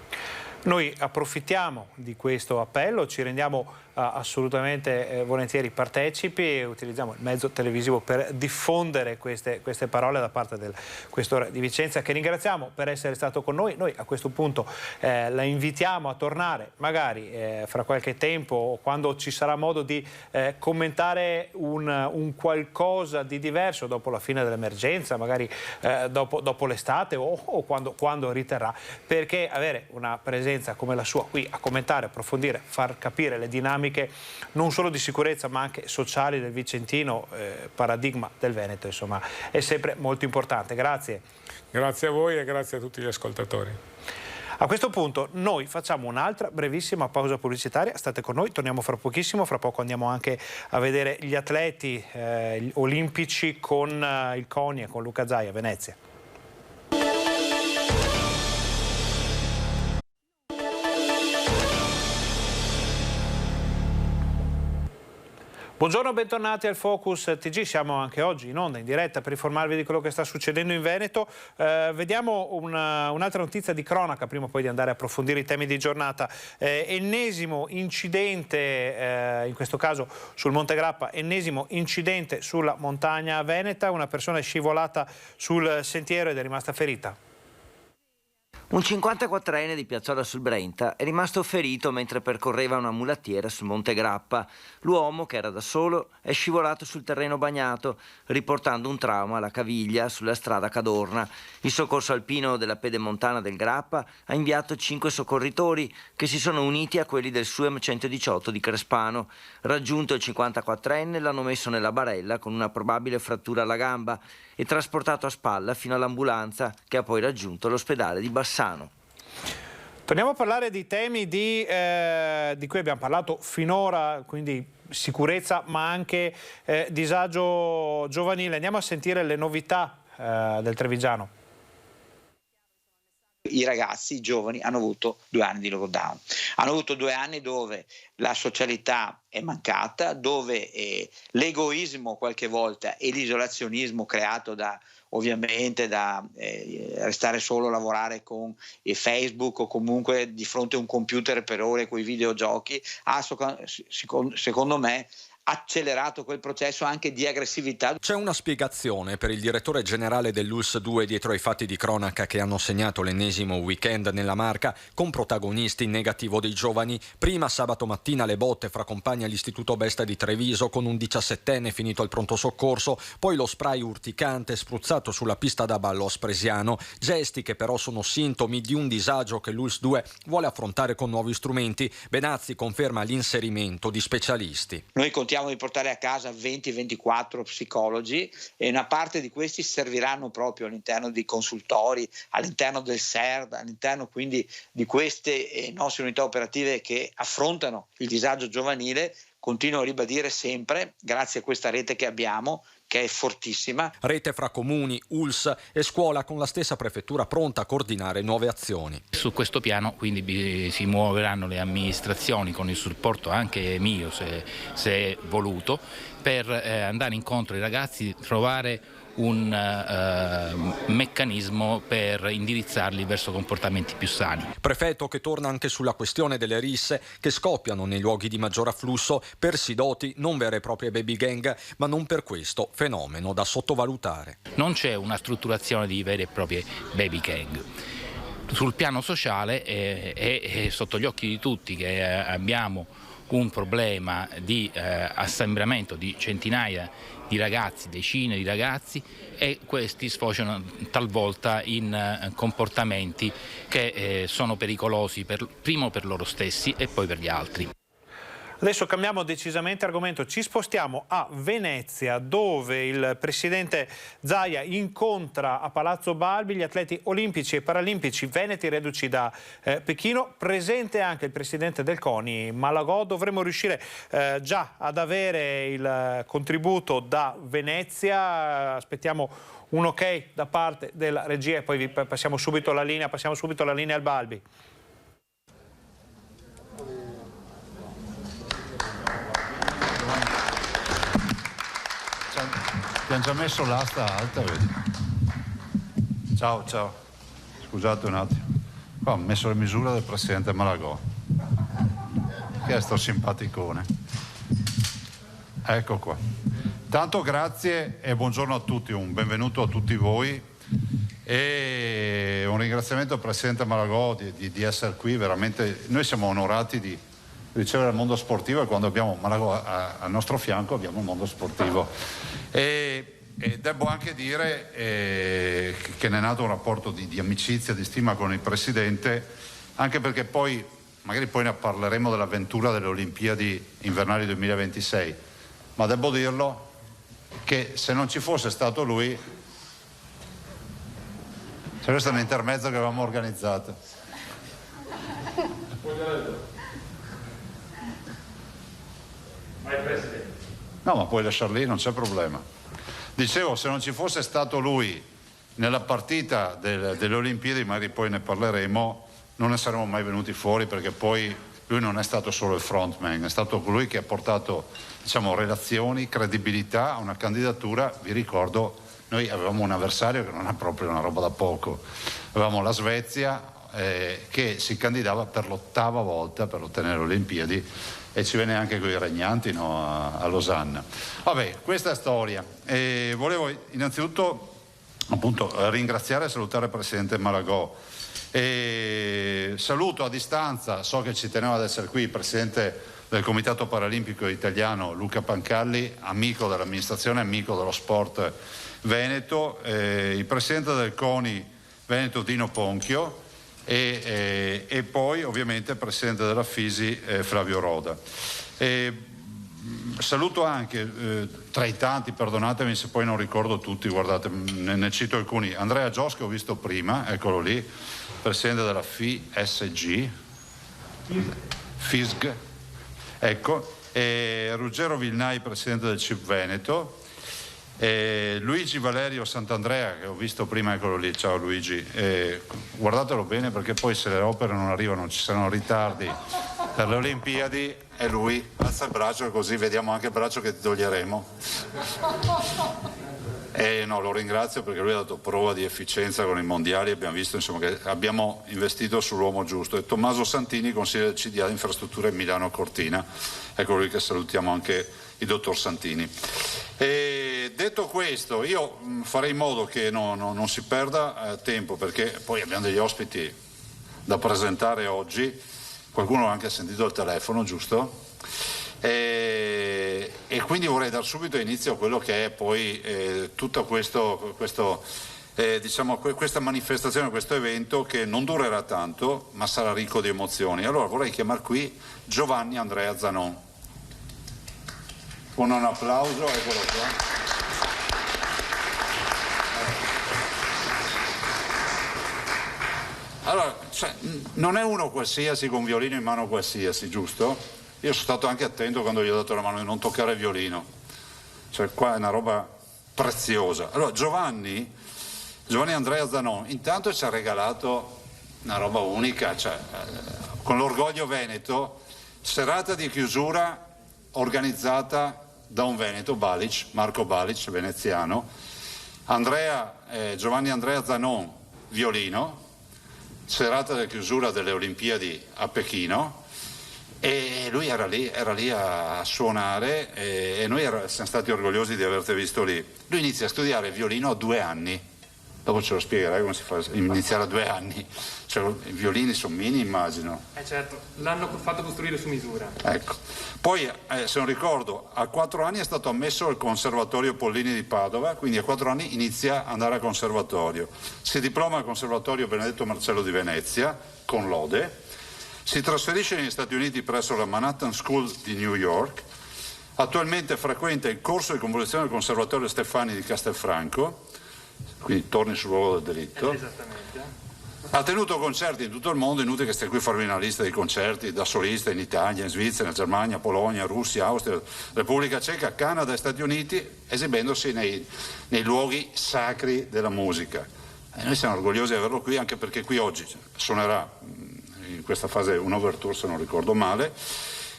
Noi approfittiamo di questo appello, ci rendiamo assolutamente volentieri partecipi e utilizziamo il mezzo televisivo per diffondere queste parole da parte del questore di Vicenza, che ringraziamo per essere stato con noi. Noi a questo punto la invitiamo a tornare magari fra qualche tempo, o quando ci sarà modo di commentare un qualcosa di diverso dopo la fine dell'emergenza, magari dopo l'estate o quando riterrà, perché avere una presenza come la sua qui a commentare, approfondire, far capire le dinamiche non solo di sicurezza ma anche sociali del vicentino, paradigma del Veneto, insomma, è sempre molto importante. Grazie. Grazie a voi e grazie a tutti gli ascoltatori. A questo punto noi facciamo un'altra brevissima pausa pubblicitaria, state con noi, torniamo fra pochissimo, fra poco andiamo anche a vedere gli atleti olimpici con il CONI e con Luca Zai a Venezia. Buongiorno, bentornati al Focus TG, siamo anche oggi in onda, in diretta, per informarvi di quello che sta succedendo in Veneto. Vediamo un'altra notizia di cronaca, prima poi di andare a approfondire i temi di giornata. Ennesimo incidente, in questo caso sul Monte Grappa, ennesimo incidente sulla montagna veneta, una persona è scivolata sul sentiero ed è rimasta ferita. Un 54enne di Piazzola sul Brenta è rimasto ferito mentre percorreva una mulattiera sul Monte Grappa. L'uomo, che era da solo, è scivolato sul terreno bagnato, riportando un trauma alla caviglia sulla strada Cadorna. Il soccorso alpino della Pedemontana del Grappa ha inviato 5 soccorritori che si sono uniti a quelli del SUEM 118 di Crespano. Raggiunto il 54enne, l'hanno messo nella barella con una probabile frattura alla gamba e trasportato a spalla fino all'ambulanza, che ha poi raggiunto l'ospedale di Bassano. Torniamo a parlare di temi di cui abbiamo parlato finora, quindi sicurezza ma anche disagio giovanile. Andiamo a sentire le novità del Trevigiano. I ragazzi, i giovani, hanno avuto 2 anni di lockdown. Hanno avuto 2 anni dove la socialità è mancata, dove l'egoismo qualche volta e l'isolazionismo creato ovviamente da restare solo a lavorare con Facebook o comunque di fronte a un computer per ore con i videogiochi, secondo me accelerato quel processo anche di aggressività. C'è una spiegazione per il direttore generale dell'ULSS 2 dietro ai fatti di cronaca che hanno segnato l'ennesimo weekend nella Marca, con protagonisti in negativo dei giovani. Prima sabato mattina le botte fra compagni all'Istituto Besta di Treviso con un 17enne finito al pronto soccorso, poi lo spray urticante spruzzato sulla pista da ballo a Spresiano, gesti che però sono sintomi di un disagio che l'ULSS 2 vuole affrontare con nuovi strumenti. Benazzi conferma l'inserimento di specialisti. Noi contiamo di portare a casa 20-24 psicologi e una parte di questi serviranno proprio all'interno di consultori, all'interno del SERD, all'interno quindi di queste nostre unità operative che affrontano il disagio giovanile. Continuo a ribadire sempre, grazie a questa rete che abbiamo, che è fortissima. Rete fra comuni, ULSS e scuola, con la stessa prefettura pronta a coordinare nuove azioni. Su questo piano quindi si muoveranno le amministrazioni con il supporto anche mio, se voluto, per andare incontro ai ragazzi, trovare un meccanismo per indirizzarli verso comportamenti più sani. Prefetto che torna anche sulla questione delle risse che scoppiano nei luoghi di maggior afflusso per sidoti, non vere e proprie baby gang, ma non per questo fenomeno da sottovalutare. Non c'è una strutturazione di vere e proprie baby gang. Sul piano sociale è sotto gli occhi di tutti che abbiamo un problema di assembramento di centinaia di ragazzi, decine di ragazzi, e questi sfociano talvolta in comportamenti che sono pericolosi prima per loro stessi e poi per gli altri. Adesso cambiamo decisamente argomento, ci spostiamo a Venezia, dove il presidente Zaia incontra a Palazzo Balbi gli atleti olimpici e paralimpici veneti reduci da Pechino. Presente anche il presidente del CONI Malagò. Dovremmo riuscire già ad avere il contributo da Venezia. Aspettiamo un ok da parte della regia e poi passiamo subito la linea al Balbi. Ti hanno già messo l'asta alta, vedi? Ciao, scusate un attimo. Qua ho messo la misura del presidente Malagò, che è sto simpaticone. Ecco qua. Tanto grazie e buongiorno a tutti, un benvenuto a tutti voi e un ringraziamento al presidente Malagò di essere qui. Veramente noi siamo onorati di ricevere il mondo sportivo, e quando abbiamo Malagò al nostro fianco abbiamo il mondo sportivo. E devo anche dire che ne è nato un rapporto di amicizia, di stima con il Presidente, anche perché poi, magari poi ne parleremo dell'avventura delle Olimpiadi invernali 2026, ma devo dirlo che se non ci fosse stato lui, questo è un intermezzo che avevamo organizzato. No, ma puoi lasciar lì, non c'è problema. Dicevo, se non ci fosse stato lui nella partita delle Olimpiadi, magari poi ne parleremo, non ne saremmo mai venuti fuori, perché poi lui non è stato solo il frontman, è stato colui che ha portato, diciamo, relazioni, credibilità a una candidatura. Vi ricordo, noi avevamo un avversario che non è proprio una roba da poco, avevamo la Svezia che si candidava per l'8ª volta per ottenere le Olimpiadi, e ci venne anche con i regnanti, no, a Losanna. Vabbè, questa è storia. E volevo innanzitutto appunto ringraziare e salutare il presidente Malagò. E saluto a distanza, so che ci teneva ad essere qui, il presidente del Comitato Paralimpico Italiano Luca Pancalli, amico dell'amministrazione, amico dello sport veneto, il presidente del CONI Veneto Dino Ponchio, e poi ovviamente il presidente della FISI Flavio Roda. Saluto anche tra i tanti, perdonatemi se poi non ricordo tutti, guardate, ne cito alcuni, Andrea Gios, che ho visto prima, eccolo lì, presidente della FISG, ecco, Ruggero Vilnai, presidente del CIP Veneto, Luigi Valerio Sant'Andrea, che ho visto prima, eccolo lì, ciao Luigi, guardatelo bene perché poi se le opere non arrivano, ci saranno ritardi per le Olimpiadi, e lui alza il braccio, così vediamo anche il braccio che ti toglieremo. No, lo ringrazio perché lui ha dato prova di efficienza con i mondiali, abbiamo visto insomma, che abbiamo investito sull'uomo giusto. E Tommaso Santini, consigliere del CDA di Infrastrutture Milano Cortina, ecco lui che salutiamo anche il dottor Santini. E detto questo, io farei in modo che non si perda tempo, perché poi abbiamo degli ospiti da presentare oggi, qualcuno ha anche sentito il telefono, giusto? E quindi vorrei dar subito inizio a quello che è poi tutto questa manifestazione, questo evento che non durerà tanto ma sarà ricco di emozioni. Allora vorrei chiamare qui Giovanni Andrea Zanon. Con un applauso, eccolo qua. Allora, non è uno qualsiasi con violino in mano qualsiasi, giusto? Io sono stato anche attento quando gli ho dato la mano di non toccare il violino, cioè qua è una roba preziosa. Allora Giovanni Andrea Zanon intanto ci ha regalato una roba unica, cioè, con l'orgoglio veneto, serata di chiusura organizzata da un veneto, Marco Balic, veneziano, Giovanni Andrea Zanon, violino, serata di chiusura delle Olimpiadi a Pechino. E lui era lì a suonare e noi siamo stati orgogliosi di averti visto lì. Lui inizia a studiare violino a 2 anni, dopo ce lo spiegherai come si fa a iniziare a 2 anni, cioè, i violini sono mini, immagino. Certo, l'hanno fatto costruire su misura. Ecco. Poi se non ricordo, a 4 anni è stato ammesso al Conservatorio Pollini di Padova, quindi a 4 anni inizia ad andare al conservatorio, si diploma al Conservatorio Benedetto Marcello di Venezia con lode. Si trasferisce negli Stati Uniti presso la Manhattan School di New York, attualmente frequenta il corso di composizione del Conservatorio Stefani di Castelfranco, quindi torni sul luogo del delitto. Esattamente. Ha tenuto concerti in tutto il mondo, inutile che stia qui a farvi una lista di concerti da solista in Italia, in Svizzera, in Germania, Polonia, Russia, Austria, Repubblica Ceca, Canada e Stati Uniti, esibendosi nei luoghi sacri della musica. E noi siamo orgogliosi di averlo qui, anche perché qui oggi suonerà in questa fase un overture, se non ricordo male,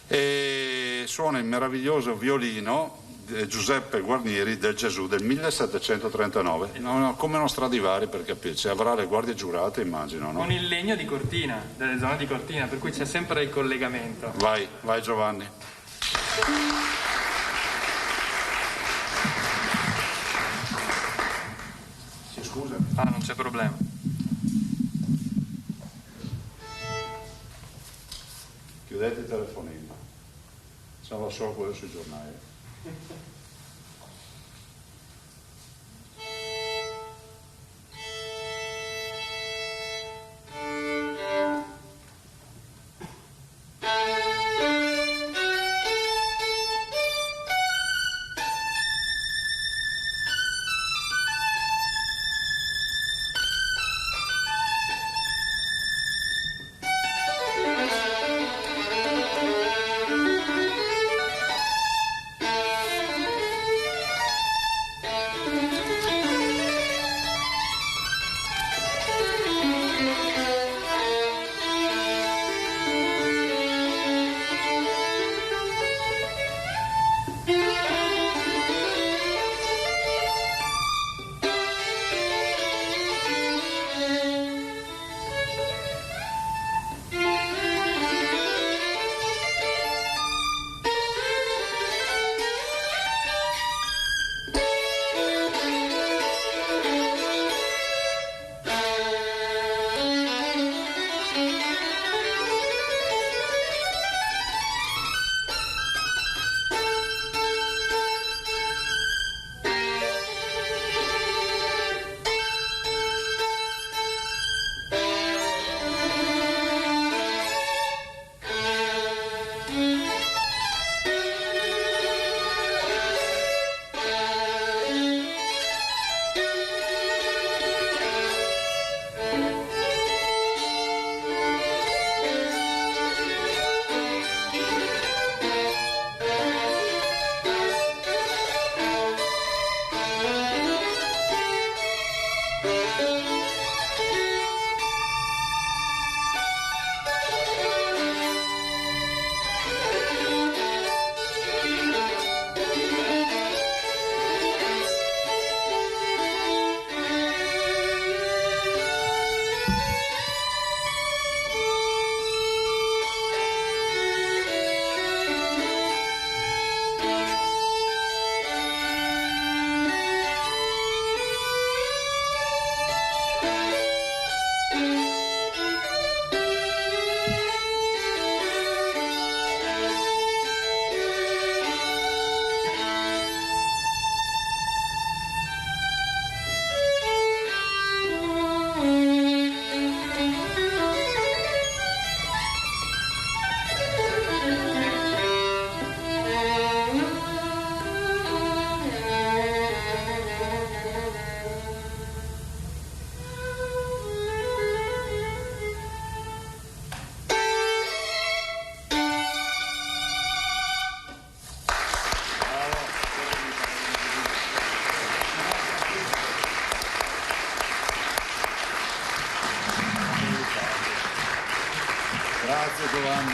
e suona il meraviglioso violino di Giuseppe Guarnieri del Gesù del 1739, come uno Stradivari, per capirci, avrà le guardie giurate, immagino, no? Con il legno di Cortina, delle zone di Cortina, per cui c'è sempre il collegamento. Vai Giovanni. Si scusa? Non c'è problema. Chiudete il telefonino, sarà solo quello sui giornali. Grazie Giovanni.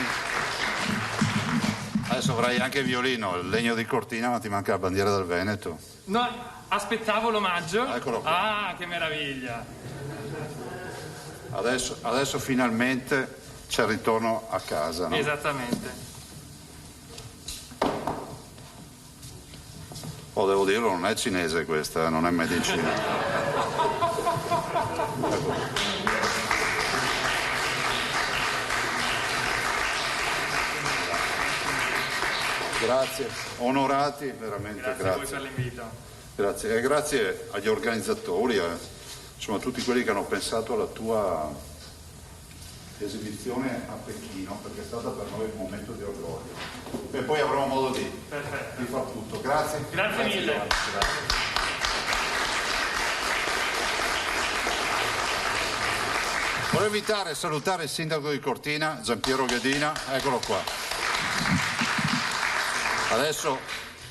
Adesso avrai anche il violino, il legno di Cortina, ma ti manca la bandiera del Veneto. No, aspettavo l'omaggio. Eccolo qua. Ah, che meraviglia. Adesso finalmente c'è il ritorno a casa, no? Esattamente. Oh, devo dirlo, non è cinese questa, non è made in Cina. Grazie, onorati, veramente Grazie a voi per l'invito. Grazie, e grazie agli organizzatori, insomma tutti quelli che hanno pensato alla tua esibizione a Pechino, perché è stata per noi un momento di orgoglio. E poi avremo modo di far tutto. Grazie. Grazie mille. Grazie. Vorrei invitare e salutare il sindaco di Cortina, Giampiero Ghedina, eccolo qua. Adesso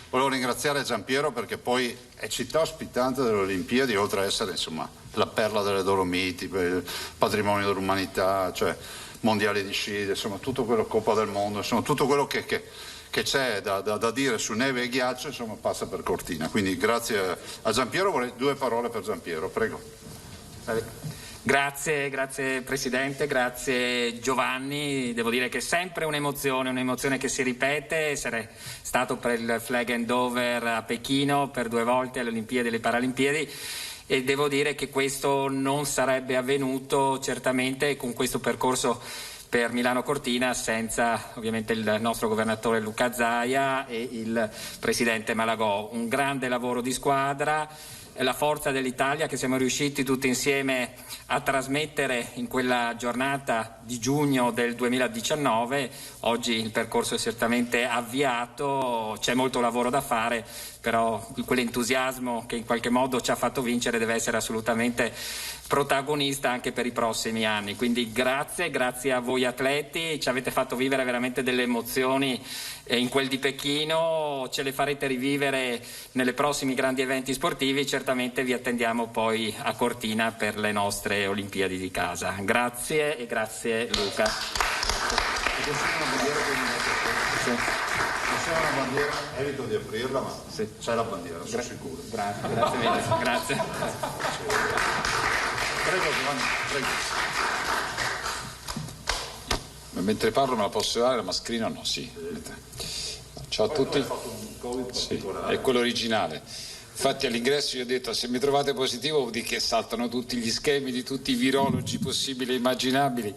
volevo ringraziare Giampiero perché poi è città ospitante delle Olimpiadi, oltre a essere insomma la perla delle Dolomiti, il patrimonio dell'umanità, cioè mondiali di sci, insomma tutto quello, Coppa del Mondo, insomma tutto quello che c'è da dire su neve e ghiaccio, insomma passa per Cortina. Quindi grazie a Giampiero, vorrei 2 parole per Giampiero, prego. Grazie Presidente, grazie Giovanni, devo dire che è sempre un'emozione che si ripete, essere stato per il flag and over a Pechino per 2 volte alle Olimpiadi e alle Paralimpiadi, e devo dire che questo non sarebbe avvenuto certamente con questo percorso per Milano Cortina senza ovviamente il nostro governatore Luca Zaia e il Presidente Malagò. Un grande lavoro di squadra, la forza dell'Italia che siamo riusciti tutti insieme a trasmettere in quella giornata di giugno del 2019. Oggi il percorso è certamente avviato, c'è molto lavoro da fare, però quell'entusiasmo che in qualche modo ci ha fatto vincere deve essere assolutamente protagonista anche per i prossimi anni. Quindi grazie a voi atleti, ci avete fatto vivere veramente delle emozioni in quel di Pechino, ce le farete rivivere nei prossimi grandi eventi sportivi, certamente vi attendiamo poi a Cortina per le nostre Olimpiadi di casa. Grazie e grazie Luca. C'è una bandiera, evito di aprirla, ma c'è la bandiera, sono sicuro. Grazie mille, grazie. Prego Giovanni, prego. Mentre parlo me la posso dare la mascherina o no? Sì. Ciao a tutti. Sì, è quello originale. Infatti all'ingresso io ho detto se mi trovate positivo vuol dire che saltano tutti gli schemi di tutti i virologi possibili e immaginabili,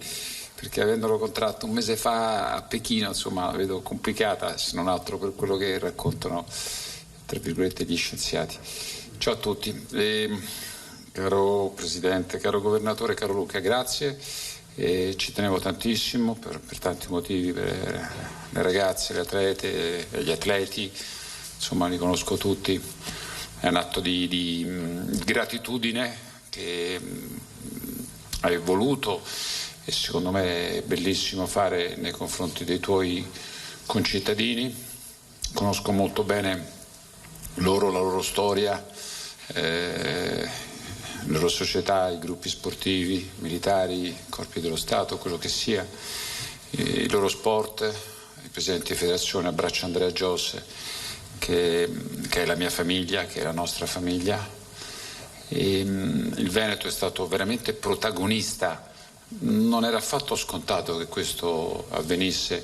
perché avendolo contratto un mese fa a Pechino insomma la vedo complicata, se non altro per quello che raccontano tra virgolette gli scienziati. Ciao a tutti. Caro Presidente, caro Governatore, caro Luca, grazie. Ci tenevo tantissimo per tanti motivi, per le ragazze, le atlete, gli atleti, insomma li conosco tutti. È un atto di gratitudine che hai voluto e secondo me è bellissimo fare nei confronti dei tuoi concittadini. Conosco molto bene loro, la loro storia, le loro società, i gruppi sportivi, militari, i corpi dello Stato, quello che sia, il loro sport, i presidenti di federazione. Abbraccio Andrea Giosse che è la mia famiglia, che è la nostra famiglia. Il Veneto è stato veramente protagonista, non era affatto scontato che questo avvenisse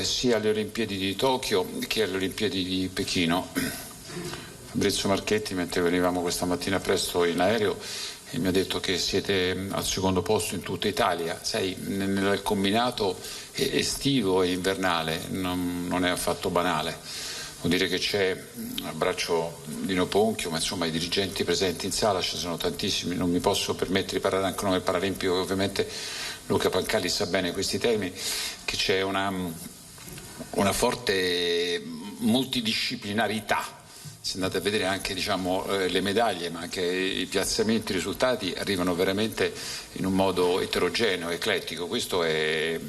sia alle Olimpiadi di Tokyo che alle Olimpiadi di Pechino. Fabrizio Marchetti, mentre venivamo questa mattina presto in aereo, mi ha detto che siete al secondo posto in tutta Italia. Sai, nel combinato estivo e invernale non è affatto banale. Vuol dire che c'è, abbraccio Dino Ponchio, ma insomma i dirigenti presenti in sala ci sono tantissimi, non mi posso permettere di parlare anche a nome paralimpico, ovviamente Luca Pancalli sa bene questi termini, che c'è una forte multidisciplinarità. Se andate a vedere anche le medaglie, ma anche i piazzamenti, i risultati arrivano veramente in un modo eterogeneo, eclettico. Questo è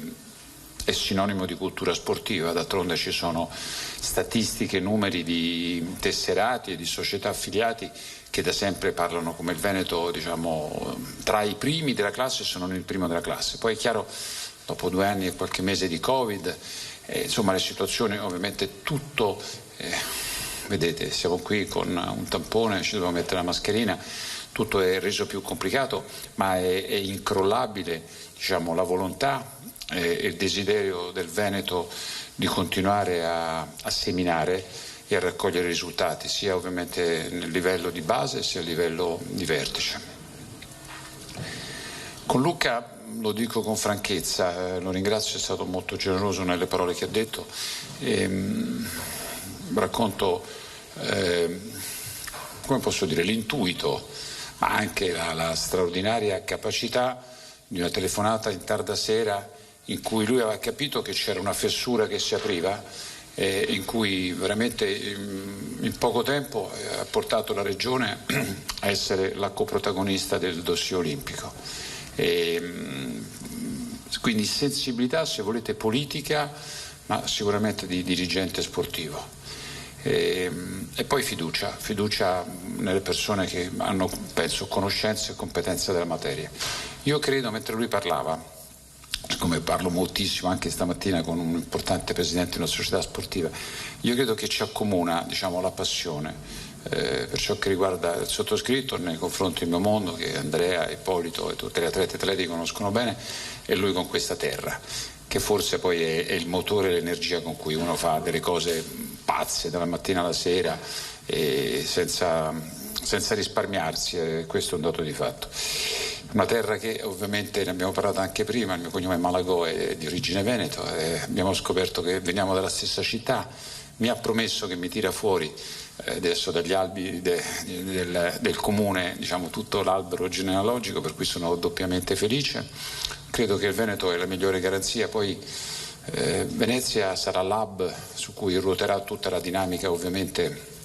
sinonimo di cultura sportiva. D'altronde ci sono statistiche, numeri di tesserati e di società affiliati che da sempre parlano come il Veneto tra i primi della classe, se non il primo della classe. Poi è chiaro, dopo 2 anni e qualche mese di Covid, insomma le situazioni ovviamente tutto, vedete siamo qui con un tampone, ci dobbiamo mettere la mascherina, tutto è reso più complicato, ma è incrollabile, diciamo, la volontà e il desiderio del Veneto di continuare a seminare e a raccogliere risultati, sia ovviamente nel livello di base sia a livello di vertice. Con Luca lo dico con franchezza, lo ringrazio, è stato molto generoso nelle parole che ha detto. Racconto, come posso dire, l'intuito, ma anche la straordinaria capacità di una telefonata in tarda sera in cui lui aveva capito che c'era una fessura che si apriva, in cui veramente in poco tempo ha portato la Regione a essere la coprotagonista del dossier olimpico. Quindi sensibilità, se volete, politica, ma sicuramente di dirigente sportivo. E poi fiducia nelle persone che hanno, penso, conoscenza e competenza della materia. Io credo, mentre lui parlava, come parlo moltissimo anche stamattina con un importante presidente di una società sportiva, io credo che ci accomuna, diciamo, la passione per ciò che riguarda il sottoscritto nei confronti del mio mondo, che Andrea, Ippolito e tutte le atleti conoscono bene, e lui con questa terra, che forse poi è il motore e l'energia con cui uno fa delle cose pazze dalla mattina alla sera e senza risparmiarsi, questo è un dato di fatto. Una terra che ovviamente, ne abbiamo parlato anche prima, il mio cognome è Malagò, è di origine veneto, abbiamo scoperto che veniamo dalla stessa città, mi ha promesso che mi tira fuori adesso dagli albi del comune, diciamo, tutto l'albero genealogico, per cui sono doppiamente felice. Credo che il Veneto è la migliore garanzia, poi Venezia sarà l'hub su cui ruoterà tutta la dinamica ovviamente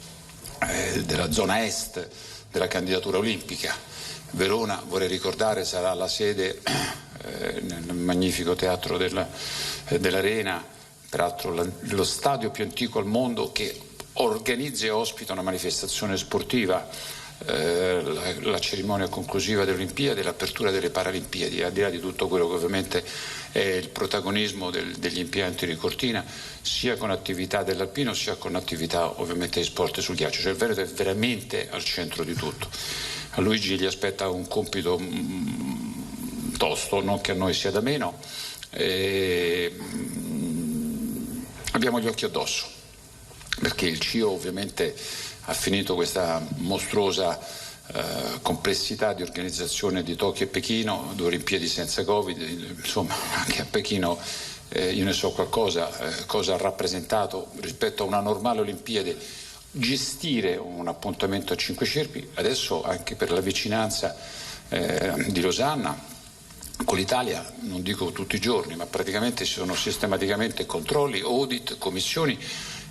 della zona est della candidatura olimpica. Verona, vorrei ricordare, sarà la sede nel magnifico teatro dell'Arena, peraltro lo stadio più antico al mondo, che organizza e ospita una manifestazione sportiva, la cerimonia conclusiva delle Olimpiadi e l'apertura delle Paralimpiadi, al di là di tutto quello che ovviamente è il protagonismo degli impianti di Cortina, sia con attività dell'alpino sia con attività ovviamente di sport sul ghiaccio. Cioè il Veneto è veramente al centro di tutto. A Luigi gli aspetta un compito tosto, non che a noi sia da meno, abbiamo gli occhi addosso, perché il CIO ovviamente ha finito questa mostruosa complessità di organizzazione di Tokyo e Pechino, 2 Olimpiadi senza Covid, insomma anche a Pechino io ne so qualcosa, cosa ha rappresentato rispetto a una normale Olimpiade gestire un appuntamento a 5 cerchi, adesso anche per la vicinanza di Losanna con l'Italia, non dico tutti i giorni, ma praticamente ci sono sistematicamente controlli, audit, commissioni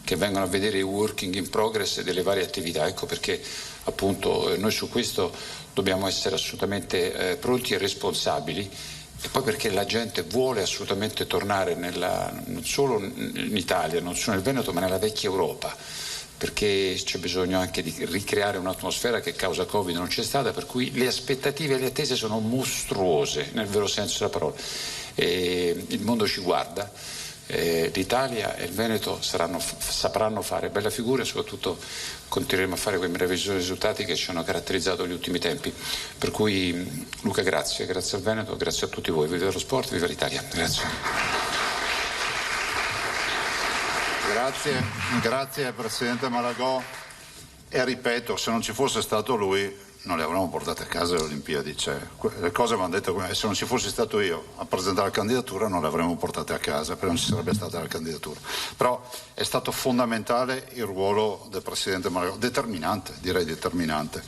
che vengono a vedere i working in progress delle varie attività. Ecco perché appunto noi su questo dobbiamo essere assolutamente pronti e responsabili, e poi perché la gente vuole assolutamente tornare non solo in Italia, non solo nel Veneto, ma nella vecchia Europa, perché c'è bisogno anche di ricreare un'atmosfera che causa Covid non c'è stata, per cui le aspettative e le attese sono mostruose nel vero senso della parola. Il mondo ci guarda, l'Italia e il Veneto sapranno fare bella figura e soprattutto continueremo a fare quei meravigliosi risultati che ci hanno caratterizzato negli ultimi tempi. Per cui Luca, grazie al Veneto, grazie a tutti voi, viva lo sport, viva l'Italia. Grazie Presidente Malagò, e ripeto, se non ci fosse stato lui non le avremmo portate a casa le Olimpiadi, cioè, le cose mi hanno detto, se non ci fossi stato io a presentare la candidatura non le avremmo portate a casa, perché non ci sarebbe stata la candidatura. Però è stato fondamentale il ruolo del Presidente Malagò, determinante, direi determinante.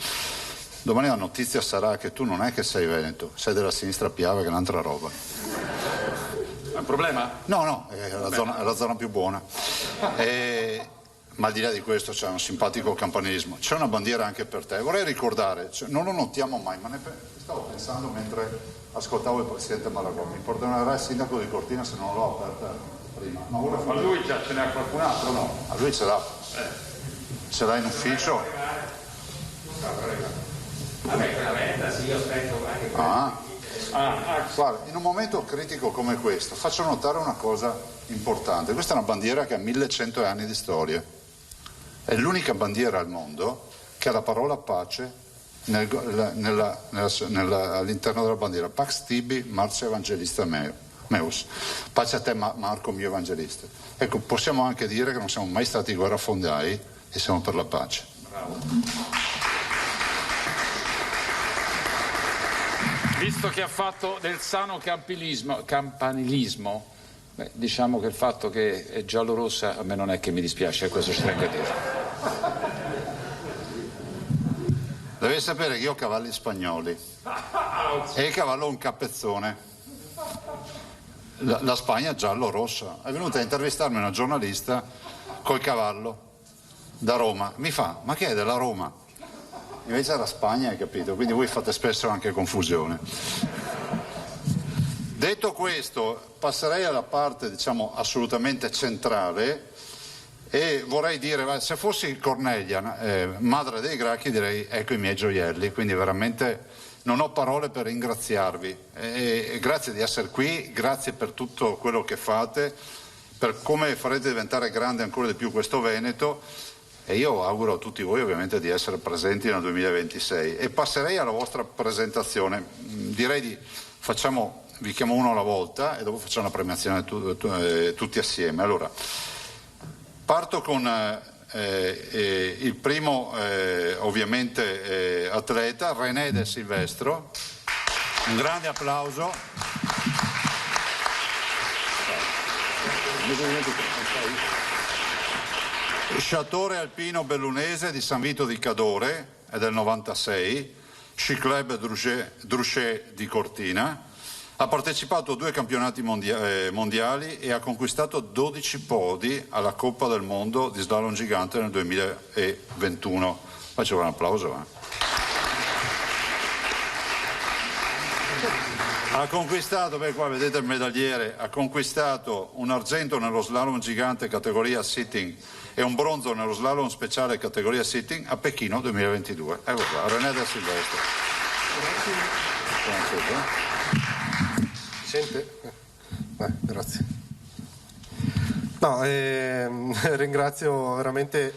Domani la notizia sarà che tu non è che sei veneto, sei della sinistra Piave, che è un'altra roba. È un problema? No, è la zona più buona. Ma al di là di questo c'è un simpatico campanilismo. C'è una bandiera anche per te. Vorrei ricordare, non lo notiamo mai, ma stavo pensando mentre ascoltavo il Presidente Malagò. Mi perdonerà il sindaco di Cortina se non l'ho aperta prima. Ma lui già ce n'ha qualcun altro, no? A lui ce l'ha. Ce l'ha in ufficio? Vabbè, quella venta, sì, io aspetto anche Guarda, in un momento critico come questo faccio notare una cosa importante. Questa è una bandiera che ha 1100 anni di storia. È l'unica bandiera al mondo che ha la parola pace all'interno della bandiera. Pax tibi, Marcio Evangelista meus. Pace a te, Marco, mio evangelista. Ecco, possiamo anche dire che non siamo mai stati guerrafondai e siamo per la pace. Bravo. Visto che ha fatto del sano campanilismo, diciamo che il fatto che è giallo-rossa a me non è che mi dispiace, questo ci tengo a dire. Devi sapere che io ho cavalli spagnoli e il cavallo è un capezzone. La Spagna giallo-rossa. È venuta a intervistarmi una giornalista col cavallo da Roma. Mi fa, ma che è della Roma? Invece era Spagna, hai capito? Quindi voi fate spesso anche confusione. Detto questo, passerei alla parte, diciamo, assolutamente centrale e vorrei dire, se fossi Cornelia, madre dei Gracchi, direi ecco i miei gioielli, quindi veramente non ho parole per ringraziarvi. E grazie di essere qui, grazie per tutto quello che fate, per come farete diventare grande ancora di più questo Veneto. E io auguro a tutti voi ovviamente di essere presenti nel 2026 e passerei alla vostra presentazione. Direi vi chiamo uno alla volta e dopo facciamo la premiazione tutti assieme. Allora, parto con il primo ovviamente atleta, René De Silvestro. Un grande applauso. Sciatore alpino bellunese di San Vito di Cadore, è del 96, Sci Club Druchet di Cortina, ha partecipato a 2 campionati mondiali e ha conquistato 12 podi alla Coppa del Mondo di slalom gigante nel 2021. Faccio un applauso. Ha conquistato, qua vedete il medagliere, ha conquistato un argento nello slalom gigante categoria sitting e un bronzo nello slalom speciale categoria sitting a Pechino 2022. Ecco qua, René De Silvestro. Sente? Grazie. No, ringrazio veramente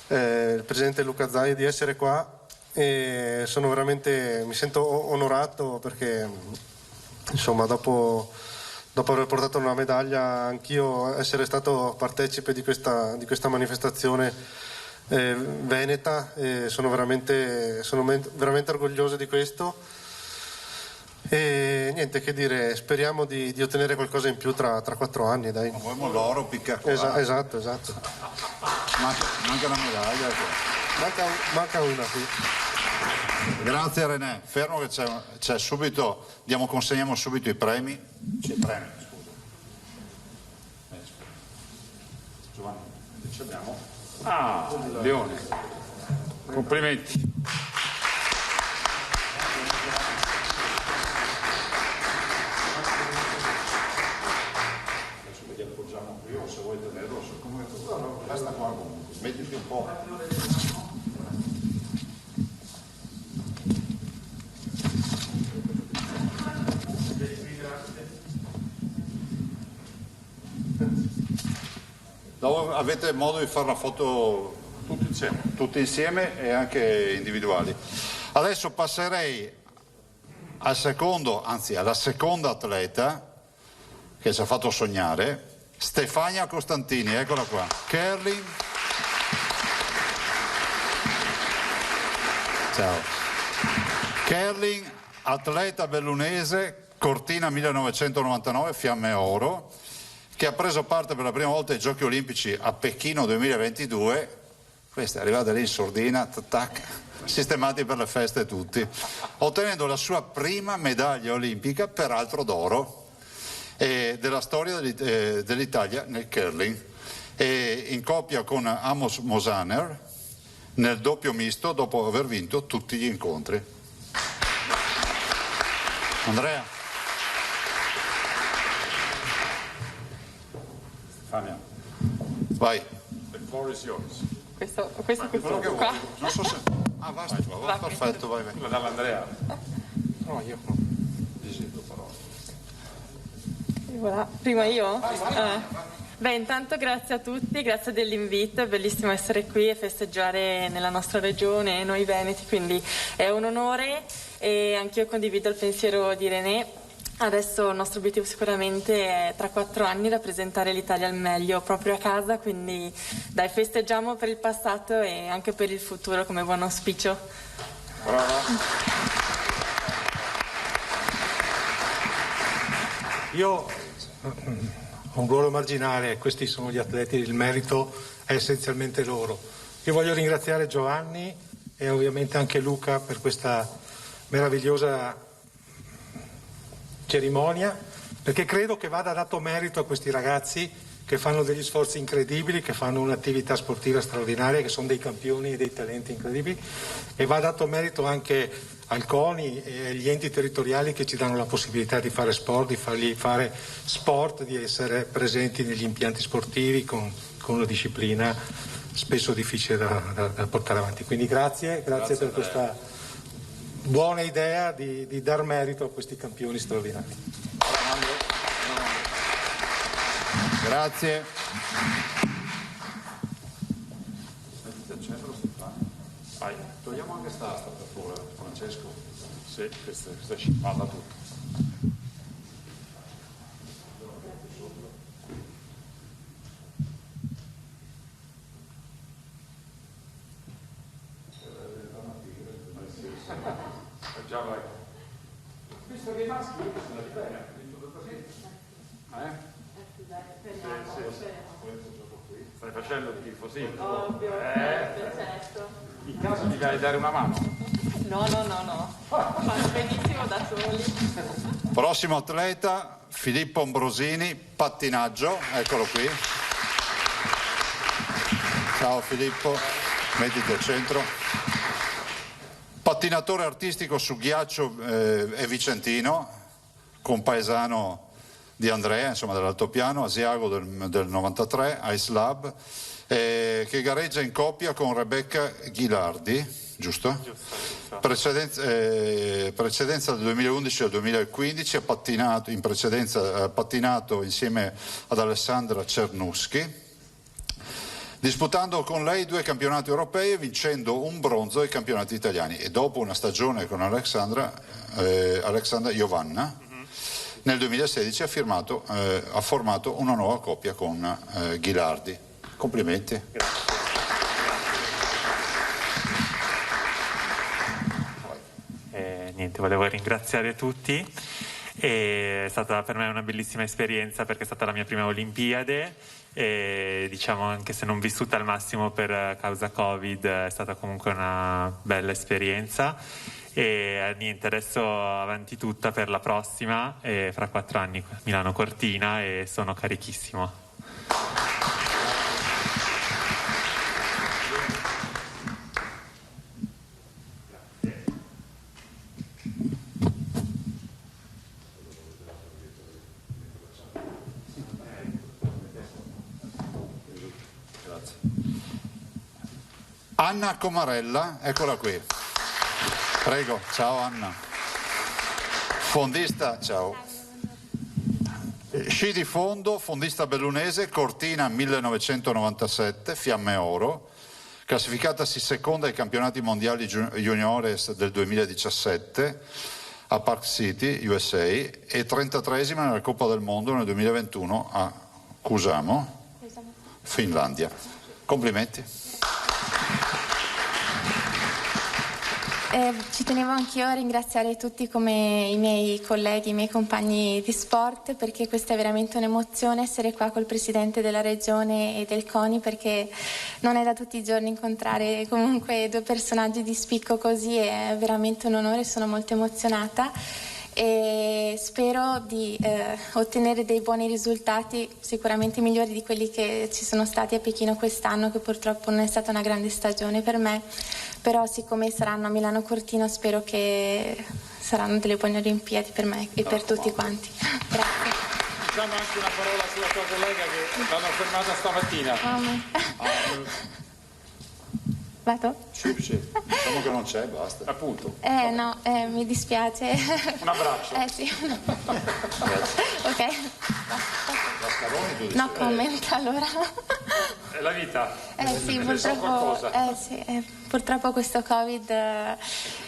il presidente Luca Zaia di essere qua e mi sento onorato perché insomma dopo aver portato una medaglia anch'io essere stato partecipe di questa manifestazione veneta sono veramente orgoglioso di questo e niente che dire, speriamo di ottenere qualcosa in più tra 4 anni, dai. Vogliamo l'oro, picca qua. Esatto. Manca una medaglia. Manca una qui. Grazie René, fermo che c'è subito, consegniamo subito i premi. Premi, scusa. Giovanni, ci abbiamo. Leone. Complimenti. Adesso vi appoggiamo qui o se vuoi tenerlo, resta qua comunque, mettiti un po'. Dopo avete modo di fare una foto tutti insieme e anche individuali. Adesso passerei alla seconda atleta che ci ha fatto sognare, Stefania Costantini, eccola qua, curling. Ciao. Curling, atleta bellunese, Cortina 1999, Fiamme Oro, che ha preso parte per la prima volta ai Giochi Olimpici a Pechino 2022. Questa è arrivata lì in sordina, sistemati per le feste tutti, ottenendo la sua prima medaglia olimpica, peraltro d'oro, della storia dell'Italia nel curling, in coppia con Amos Mosaner nel doppio misto dopo aver vinto tutti gli incontri. Andrea. Stefania. Vai. The floor is yours. Questo qua. Non so se... basta, perfetto, vai. Dall'Andrea. No, io no. Voilà. Prima io? Beh, intanto grazie a tutti, grazie dell'invito, è bellissimo essere qui e festeggiare nella nostra regione, noi veneti, quindi è un onore e anch'io condivido il pensiero di René. Adesso il nostro obiettivo sicuramente è tra 4 anni rappresentare l'Italia al meglio proprio a casa, quindi dai, festeggiamo per il passato e anche per il futuro come buon auspicio. Brava. Io ho un ruolo marginale, questi sono gli atleti, il merito è essenzialmente loro. Io voglio ringraziare Giovanni e ovviamente anche Luca per questa meravigliosa cerimonia, perché credo che vada dato merito a questi ragazzi che fanno degli sforzi incredibili, che fanno un'attività sportiva straordinaria, che sono dei campioni e dei talenti incredibili, e va dato merito anche al CONI e agli enti territoriali che ci danno la possibilità di fare sport, di fargli fare sport, di essere presenti negli impianti sportivi con una disciplina spesso difficile da portare avanti. Quindi grazie per questa buona idea di dar merito a questi campioni straordinari. Grazie. Togliamo anche sta per favore, Francesco. Sì, questa ci parla tutto. Già vai. Visto che i maschi sono di bene, stai facendo il tifo, sì? Ovvio, certo. In caso gli vai a dare una mano? No. Fanno benissimo da soli. Prossimo atleta, Filippo Ambrosini, pattinaggio, eccolo qui. Ciao Filippo, mettiti al centro. Pattinatore artistico su ghiaccio e vicentino, compaesano di Andrea, insomma dell'altopiano, Asiago del 93, Ice Lab, che gareggia in coppia con Rebecca Ghilardi, giusto? Precedenza del 2011 al 2015, ha pattinato insieme ad Alessandra Cernuschi, disputando con lei 2 campionati europei e vincendo un bronzo ai campionati italiani. E dopo una stagione con Alexandra Jovanna, nel 2016 ha formato una nuova coppia con Ghilardi. Complimenti. Niente, volevo ringraziare tutti. È stata per me una bellissima esperienza perché è stata la mia prima Olimpiade e diciamo anche se non vissuta al massimo per causa Covid è stata comunque una bella esperienza e niente, adesso avanti tutta per la prossima e fra 4 anni Milano Cortina e sono carichissimo. Anna Comarella, eccola qui. Prego, ciao Anna. Fondista, ciao. Sci di fondo, fondista bellunese, Cortina 1997, Fiamme Oro, classificatasi seconda ai campionati mondiali juniores del 2017 a Park City, USA, e 33esima nella Coppa del Mondo nel 2021 a Kuusamo, Finlandia. Complimenti. Ci tenevo anch'io a ringraziare tutti come i miei colleghi, i miei compagni di sport, perché questa è veramente un'emozione essere qua col presidente della regione e del CONI, perché non è da tutti i giorni incontrare comunque 2 personaggi di spicco così, è veramente un onore, sono molto emozionata e spero di ottenere dei buoni risultati, sicuramente migliori di quelli che ci sono stati a Pechino quest'anno, che purtroppo non è stata una grande stagione per me, però siccome saranno a Milano Cortina spero che saranno delle buone Olimpiadi per me e per tutti quanti. Grazie. Diciamo anche una parola sulla tua collega che l'hanno fermata stamattina. Vado? Sì, diciamo che non c'è, basta. Appunto. No, mi dispiace. Un abbraccio. Sì. Ok. No comment, allora. È la vita. Sì, purtroppo, purtroppo questo Covid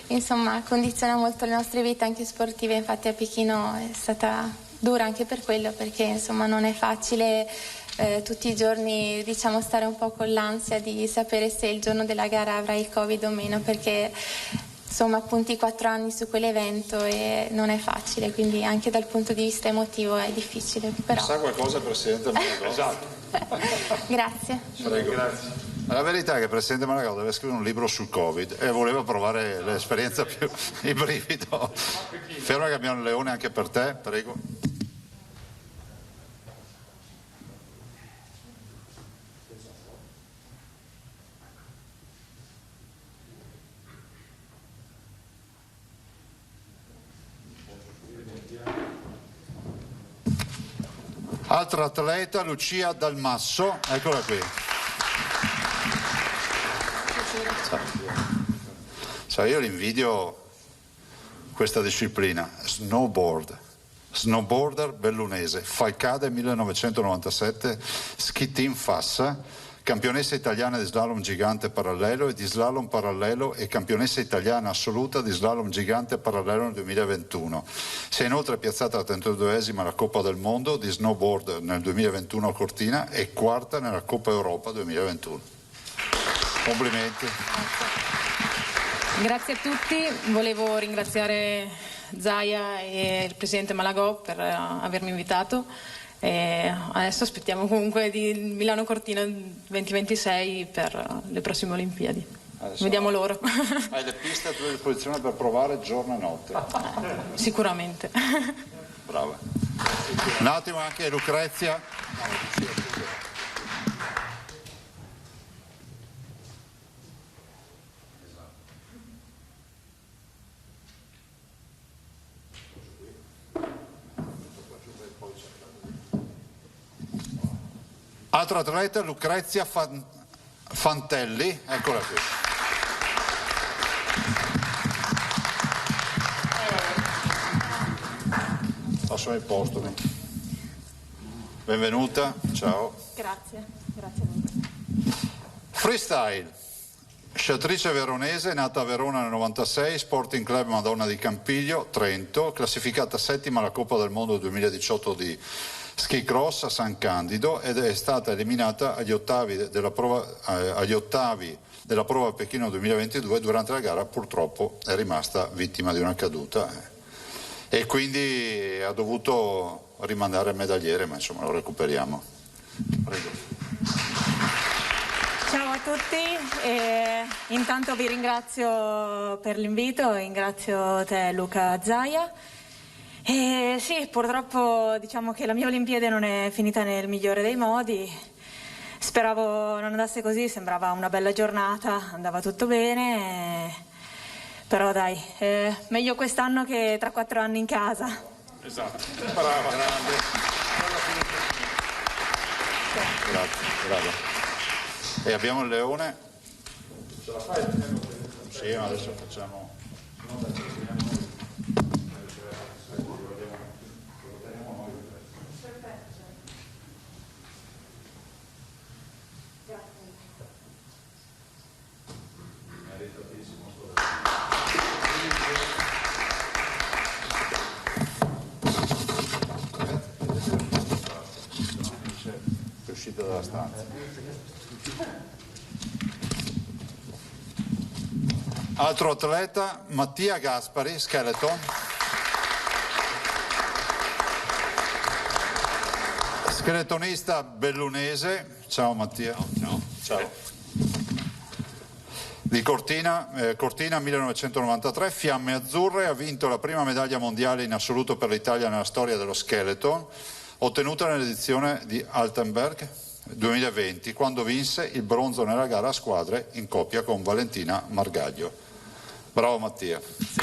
insomma condiziona molto le nostre vite anche sportive, infatti a Pechino è stata dura anche per quello, perché insomma non è facile tutti i giorni, diciamo, stare un po' con l'ansia di sapere se il giorno della gara avrai il Covid o meno, perché insomma punti 4 anni su quell'evento e non è facile, quindi anche dal punto di vista emotivo è difficile. Però... Sa qualcosa, Presidente Malagò? Esatto. Grazie. Prego. Grazie. La verità è che il Presidente Malagò deve scrivere un libro sul Covid e voleva provare l'esperienza più il brivido. Ferma che abbiamo il leone anche per te, prego. Altra atleta, Lucia Dalmasso, eccola qui. Io l'invidio questa disciplina, snowboarder bellunese, Falcade 1997, ski team Fassa, campionessa italiana di slalom gigante parallelo e di slalom parallelo e campionessa italiana assoluta di slalom gigante parallelo nel 2021. Si è inoltre piazzata alla 32esima alla Coppa del Mondo di snowboard nel 2021 a Cortina e quarta nella Coppa Europa 2021. Complimenti. Grazie a tutti, volevo ringraziare Zaia e il Presidente Malagò per avermi invitato. E adesso aspettiamo comunque di Milano Cortina 2026 per le prossime Olimpiadi. Adesso vediamo loro. Hai le piste a tua disposizione per provare giorno e notte. Sicuramente. Brava. Un attimo anche Lucrezia. Altro atleta, Lucrezia Fantelli, eccola qui. Passo ai postumi. Benvenuta, ciao. Grazie. Freestyle, sciatrice veronese, nata a Verona nel 96, Sporting Club Madonna di Campiglio, Trento, classificata settima alla Coppa del Mondo 2018 di ski cross a San Candido ed è stata eliminata agli ottavi della prova a Pechino 2022. Durante la gara purtroppo è rimasta vittima di una caduta e quindi ha dovuto rimandare il medagliere, ma insomma lo recuperiamo. Prego. Ciao a tutti, intanto vi ringrazio per l'invito, ringrazio te Luca Zaia. Sì, purtroppo diciamo che la mia Olimpiade non è finita nel migliore dei modi, speravo non andasse così, sembrava una bella giornata, andava tutto bene, però dai, meglio quest'anno che tra 4 anni in casa. Esatto, brava, grande. Grazie, brava. E abbiamo il leone? Ce la fai? Sì, ma adesso facciamo... dalla stanza. Altro atleta, Mattia Gaspari, skeleton. Skeletonista bellunese. Ciao Mattia. Ciao. Di Cortina 1993, Fiamme Azzurre, ha vinto la prima medaglia mondiale in assoluto per l'Italia nella storia dello skeleton, ottenuta nell'edizione di Altenberg 2020, quando vinse il bronzo nella gara a squadre in coppia con Valentina Margaglio. Bravo Mattia. Sì.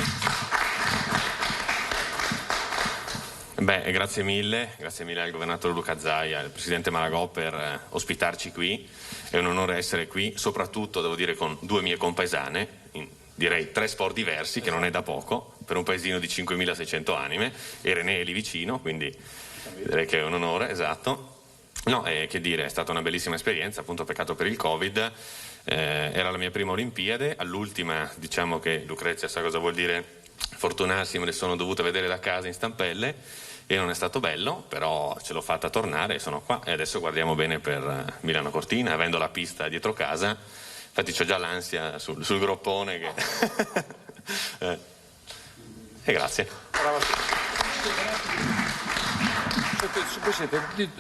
Beh, grazie mille al governatore Luca Zaia e al presidente Malagò per ospitarci qui. È un onore essere qui, soprattutto devo dire con due mie compaesane, in direi 3 sport diversi, che non è da poco, per un paesino di 5.600 anime, e René è lì vicino, quindi direi che è un onore, esatto. No, che dire, è stata una bellissima esperienza, appunto peccato per il Covid. Era la mia prima Olimpiade, all'ultima diciamo che Lucrezia sa cosa vuol dire fortunarsi, me le sono dovute vedere da casa in stampelle e non è stato bello, però ce l'ho fatta tornare e sono qua e adesso guardiamo bene per Milano Cortina, avendo la pista dietro casa, infatti c'ho già l'ansia sul groppone che... e grazie.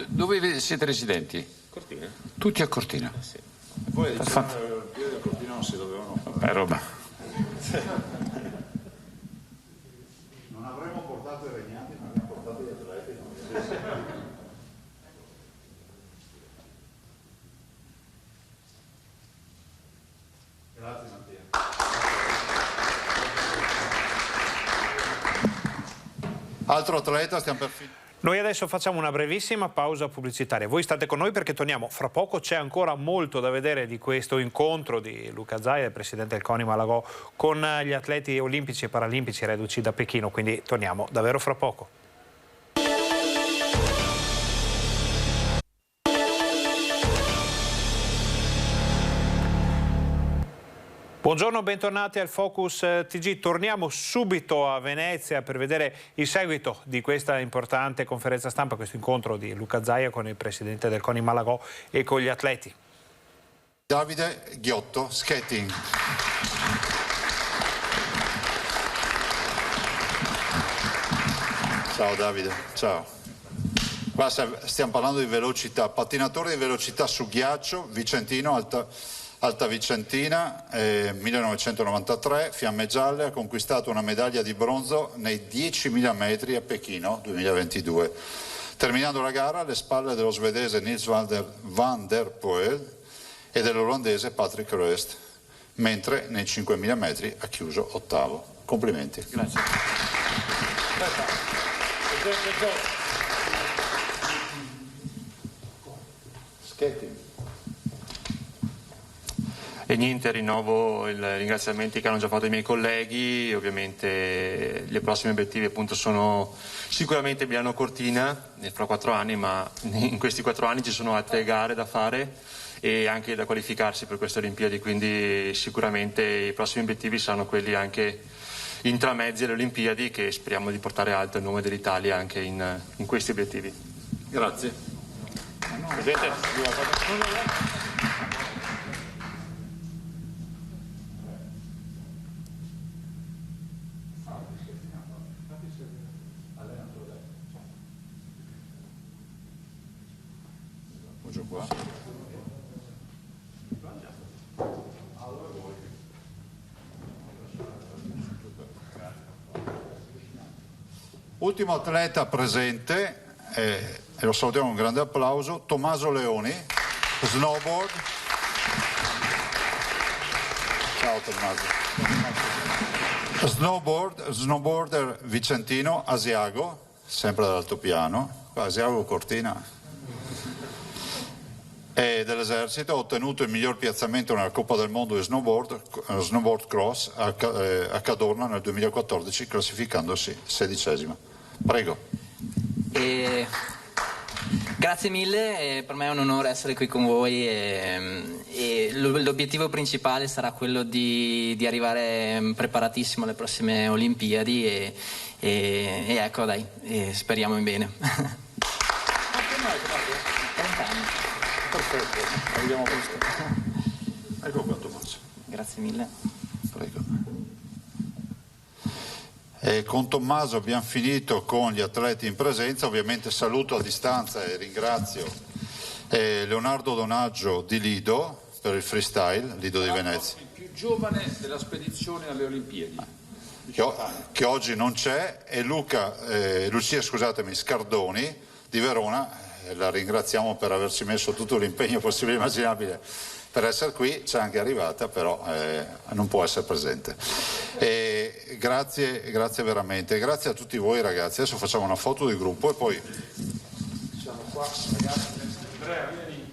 Dove siete residenti? Cortina. Tutti a Cortina? Sì. Poi diciamo che le Olimpiadi a Cortina non si dovevano fare. Beh, roba. Non avremmo portato i regnanti, ma abbiamo portato gli atleti. Grazie Mattia. Altro atleta, stiamo per finire. Noi adesso facciamo una brevissima pausa pubblicitaria. Voi state con noi perché torniamo fra poco. C'è ancora molto da vedere di questo incontro di Luca Zaia, il presidente del CONI Malagò, con gli atleti olimpici e paralimpici reduci da Pechino. Quindi torniamo davvero fra poco. Buongiorno, bentornati al Focus TG. Torniamo subito a Venezia per vedere il seguito di questa importante conferenza stampa, questo incontro di Luca Zaia con il presidente del CONI Malagò e con gli atleti. Davide Ghiotto, skating. Ciao Davide, ciao. Qua stiamo parlando di velocità, pattinatore di velocità su ghiaccio, vicentino, Alta Vicentina, 1993, Fiamme Gialle, ha conquistato una medaglia di bronzo nei 10.000 metri a Pechino 2022. Terminando la gara alle spalle dello svedese Nils van der Poel e dell'olandese Patrick Roest, mentre nei 5.000 metri ha chiuso ottavo. Complimenti. Grazie. Skating. E niente, rinnovo i ringraziamenti che hanno già fatto i miei colleghi. Ovviamente gli prossimi obiettivi appunto sono sicuramente Milano Cortina fra 4 anni, ma in questi 4 anni ci sono altre gare da fare e anche da qualificarsi per queste Olimpiadi, quindi sicuramente i prossimi obiettivi saranno quelli anche intramezzi alle Olimpiadi, che speriamo di portare alto il nome dell'Italia anche in questi obiettivi. Grazie. Presidente, Qua. Ultimo atleta presente, e lo salutiamo con un grande applauso, Tommaso Leoni, snowboard. Ciao Tommaso. Snowboarder vicentino, Asiago, sempre dall'altopiano, Asiago Cortina. E dell'esercito ha ottenuto il miglior piazzamento nella Coppa del Mondo di snowboard cross a Cadorna nel 2014, classificandosi 16ª. Prego. Grazie mille, per me è un onore essere qui con voi e l'obiettivo principale sarà quello di arrivare preparatissimo alle prossime Olimpiadi e ecco dai, speriamo in bene. Perfetto, arriviamo questo. Ecco qua Tommaso. Grazie mille. Prego. E con Tommaso abbiamo finito con gli atleti in presenza, ovviamente saluto a distanza e ringrazio Leonardo Donaggio di Lido per il freestyle, Lido di Venezia. Il più giovane della spedizione alle Olimpiadi. Che oggi non c'è, e Lucia Scardoni di Verona. La ringraziamo per averci messo tutto l'impegno possibile e immaginabile per essere qui, c'è anche arrivata, però non può essere presente. grazie veramente, grazie a tutti voi ragazzi. Adesso facciamo una foto di gruppo e poi siamo qua, ragazzi. Andrea, vieni.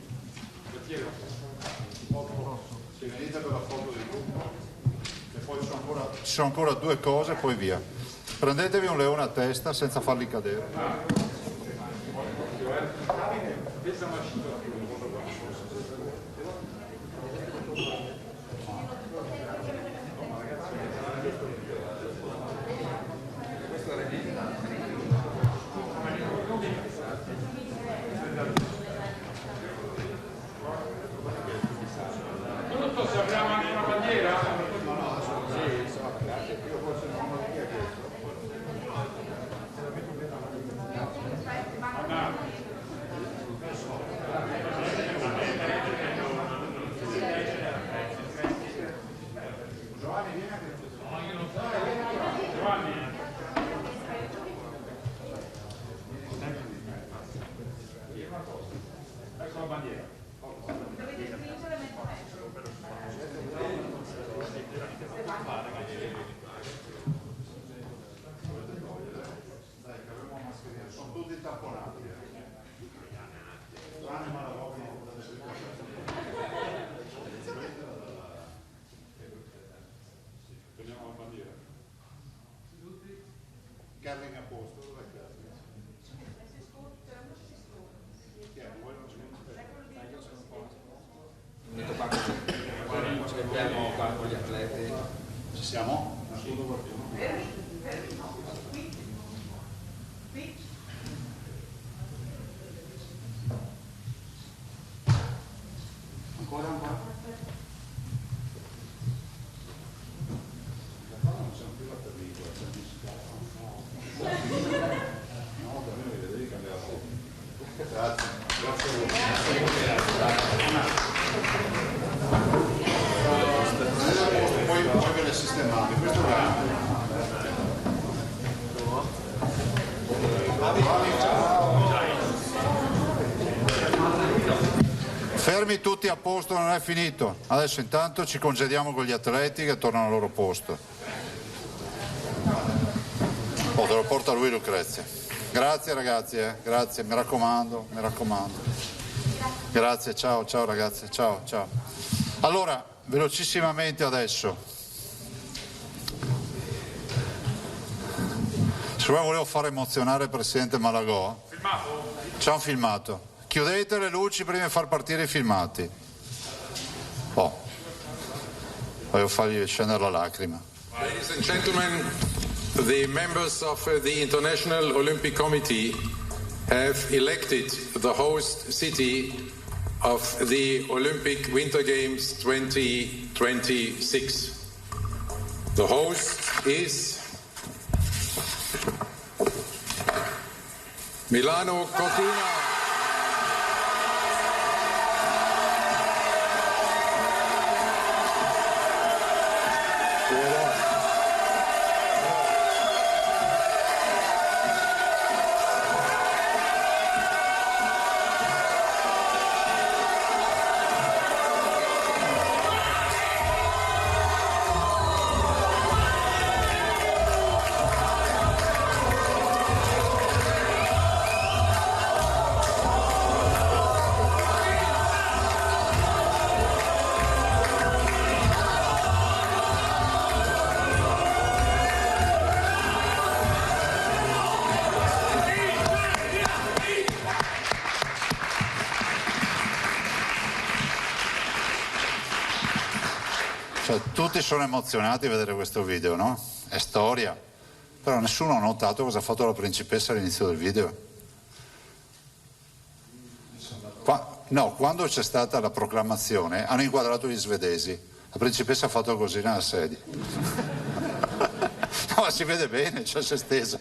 Se venite per la foto di gruppo e poi ci sono ancora 2 cose, poi via. Prendetevi un leone a testa senza farli cadere. Carling a posto, dov'è Carling? Aspettiamo qua con gli atleti. Ci siamo? Ancora un po'? Non siamo più la pellicola, siamo in scala. No, da me devi cambiare la foto. Grazie. Grazie a voi. Poi ve le sistemate. Questo è fermi tutti a posto, non è finito. Adesso intanto ci congediamo con gli atleti che tornano al loro posto. Oh, te lo porta lui Lucrezia. Grazie ragazzi, grazie, mi raccomando. Grazie, ciao ragazzi, ciao. Allora, velocissimamente adesso. Siccome volevo far emozionare il presidente Malagò. Filmato? C'è un filmato. Chiudete le luci prima di far partire i filmati. Voglio fargli scendere la lacrima. Ladies and gentlemen, the members of the International Olympic Committee have elected the host city of the Olympic Winter Games 2026. The host is Milano Cortina. Tutti sono emozionati a vedere questo video, no? È storia. Però nessuno ha notato cosa ha fatto la principessa all'inizio del video. Quando c'è stata la proclamazione hanno inquadrato gli svedesi. La principessa ha fatto così nella sedia. No, ma si vede bene, cioè si è stesa.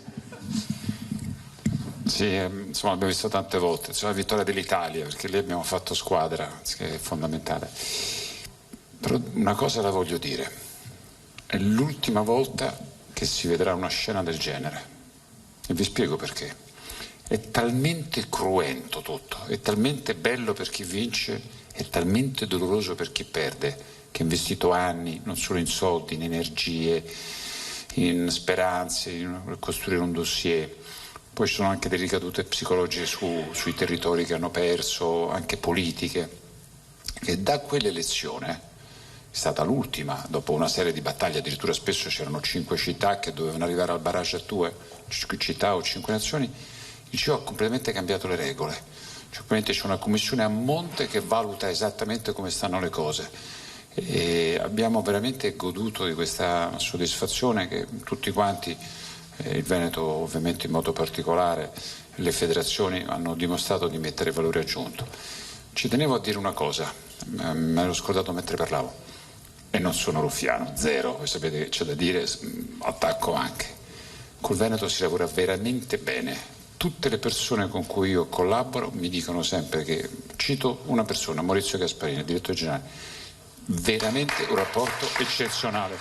Sì, insomma l'abbiamo visto tante volte. C'è la vittoria dell'Italia, perché lì abbiamo fatto squadra, che è fondamentale. Però una cosa la voglio dire, è l'ultima volta che si vedrà una scena del genere e vi spiego perché. È talmente cruento tutto, è talmente bello per chi vince, è talmente doloroso per chi perde, che ha investito anni non solo in soldi, in energie, in speranze, in costruire un dossier. Poi ci sono anche delle ricadute psicologiche sui territori che hanno perso, anche politiche, che da quell'elezione, è stata l'ultima, dopo una serie di battaglie, addirittura spesso c'erano 5 città che dovevano arrivare al barrage a 2 città o 5 nazioni, il CIO ha completamente cambiato le regole. Cioè, c'è una commissione a monte che valuta esattamente come stanno le cose. E abbiamo veramente goduto di questa soddisfazione che tutti quanti, il Veneto ovviamente in modo particolare, le federazioni hanno dimostrato di mettere valore aggiunto. Ci tenevo a dire una cosa, me l'ho scordato mentre parlavo, e non sono ruffiano, zero, voi sapete che c'è da dire, attacco anche. Col Veneto si lavora veramente bene. Tutte le persone con cui io collaboro mi dicono sempre che, cito una persona, Maurizio Gasparini, direttore generale, veramente un rapporto eccezionale.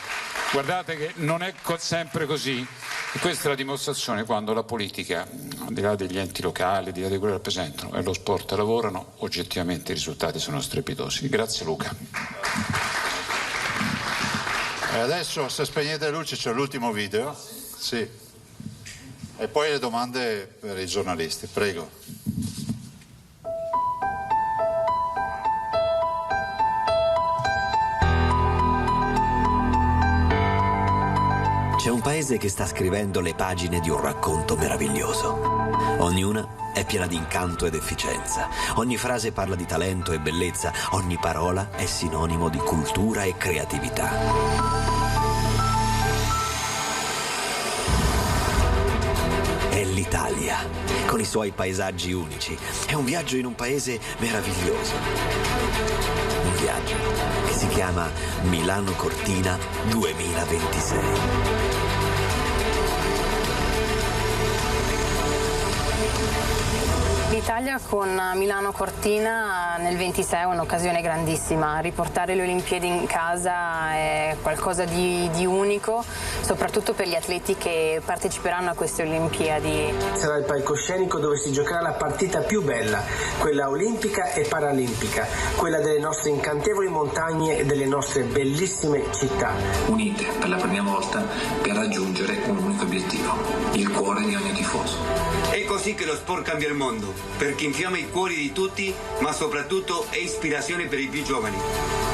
Guardate che non è sempre così, e questa è la dimostrazione quando la politica, al di là degli enti locali, al di là di quello che rappresentano, e lo sport lavorano, oggettivamente i risultati sono strepitosi. Grazie Luca. E adesso, se spegnete le luci, c'è l'ultimo video. Sì. E poi le domande per i giornalisti, prego. C'è un paese che sta scrivendo le pagine di un racconto meraviglioso. Ognuna è piena di incanto ed efficienza. Ogni frase parla di talento e bellezza. Ogni parola è sinonimo di cultura e creatività. È l'Italia, con i suoi paesaggi unici. È un viaggio in un paese meraviglioso. Un viaggio che si chiama Milano Cortina 2026. L'Italia con Milano Cortina nel 26 è un'occasione grandissima. Riportare le Olimpiadi in casa è qualcosa di unico, soprattutto per gli atleti che parteciperanno a queste Olimpiadi. Sarà il palcoscenico dove si giocherà la partita più bella, quella olimpica e paralimpica, quella delle nostre incantevoli montagne e delle nostre bellissime città. Unite per la prima volta per raggiungere un unico obiettivo, il cuore di ogni tifoso. È così che lo sport cambia il mondo, perché infiamma i cuori di tutti, ma soprattutto è ispirazione per i più giovani.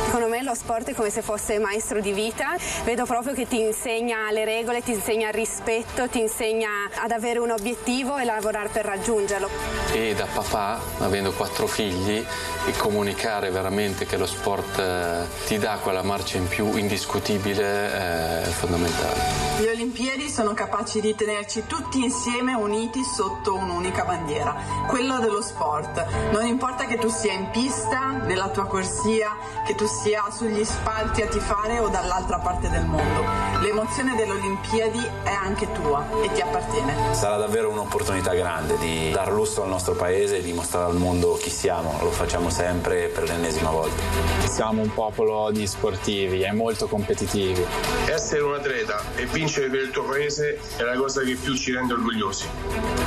Secondo me lo sport è come se fosse maestro di vita, vedo proprio che ti insegna le regole, ti insegna il rispetto, ti insegna ad avere un obiettivo e lavorare per raggiungerlo. E da papà, avendo 4 figli, e comunicare veramente che lo sport ti dà quella marcia in più indiscutibile è fondamentale. Le Olimpiadi sono capaci di tenerci tutti insieme uniti sotto un'unica bandiera, quella dello sport. Non importa che tu sia in pista, nella tua corsia, che tu sia sugli spalti a tifare o dall'altra parte del mondo. L'emozione delle Olimpiadi è anche tua e ti appartiene. Sarà davvero un'opportunità grande di dar lustro al nostro paese e di mostrare al mondo chi siamo. Lo facciamo sempre per l'ennesima volta. Siamo un popolo di sportivi e molto competitivi. Essere un atleta e vincere per il tuo paese è la cosa che più ci rende orgogliosi.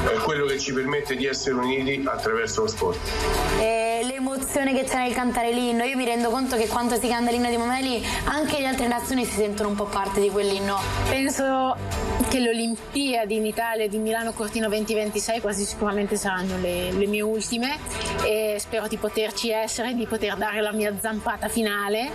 È quello che ci permette di essere uniti attraverso lo sport. L'emozione che c'è nel cantare l'inno, io mi rendo conto che quando si canta l'inno di Mameli anche le altre nazioni si sentono un po' parte di quell'inno. Penso che le Olimpiadi in Italia di Milano Cortina 2026 quasi sicuramente saranno le mie ultime e spero di poterci essere, di poter dare la mia zampata finale.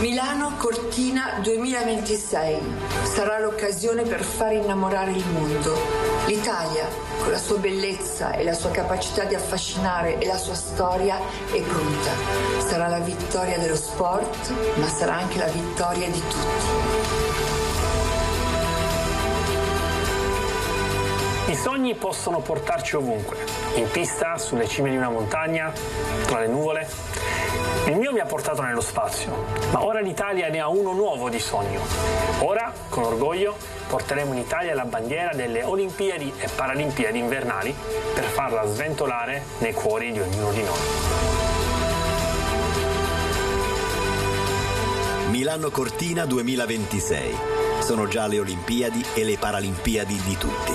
Milano Cortina 2026 sarà l'occasione per far innamorare il mondo. L'Italia, con la sua bellezza e la sua capacità di affascinare e la sua storia, è pronta. Sarà la vittoria dello sport, ma sarà anche la vittoria di tutti. I sogni possono portarci ovunque, in pista, sulle cime di una montagna, tra le nuvole. Il mio mi ha portato nello spazio, ma ora l'Italia ne ha uno nuovo di sogno. Ora, con orgoglio, porteremo in Italia la bandiera delle Olimpiadi e Paralimpiadi invernali per farla sventolare nei cuori di ognuno di noi. Milano Cortina 2026. Sono già le Olimpiadi e le Paralimpiadi di tutti.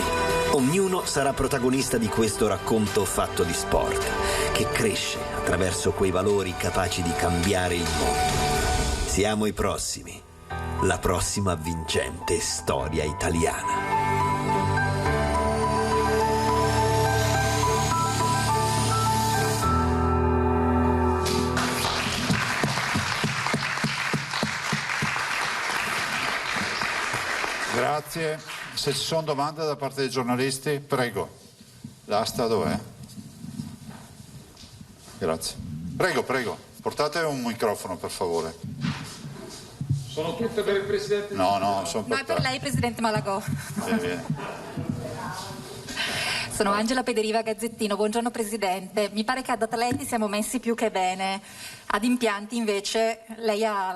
Ognuno sarà protagonista di questo racconto fatto di sport, che cresce attraverso quei valori capaci di cambiare il mondo. Siamo i prossimi, la prossima vincente storia italiana. Grazie. Se ci sono domande da parte dei giornalisti, prego. L'asta dov'è? Grazie. Prego, portate un microfono per favore. Sono tutte per il Presidente? No, sono No, è per lei, Presidente Malagò. Sono Angela Pederiva, Gazzettino. Buongiorno Presidente. Mi pare che ad atleti siamo messi più che bene. Ad impianti invece lei ha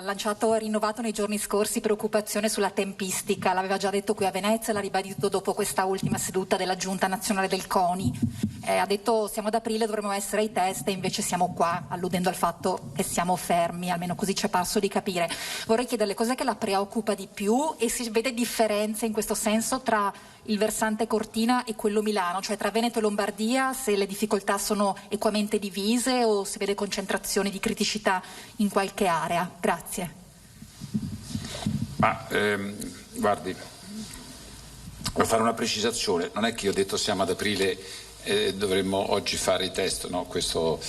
rinnovato nei giorni scorsi preoccupazione sulla tempistica. L'aveva già detto qui a Venezia, l'ha ribadito dopo questa ultima seduta della Giunta Nazionale del CONI. Ha detto siamo ad aprile, dovremmo essere ai test e invece siamo qua, alludendo al fatto che siamo fermi, almeno così ci è parso di capire. Vorrei chiederle cos'è che la preoccupa di più e si vede differenze in questo senso tra il versante Cortina e quello Milano, cioè tra Veneto e Lombardia, se le difficoltà sono equamente divise o se vede concentrazioni di criticità in qualche area. Grazie. Guardi, per fare una precisazione, non è che io ho detto siamo ad aprile e dovremmo oggi fare i test, no? Questo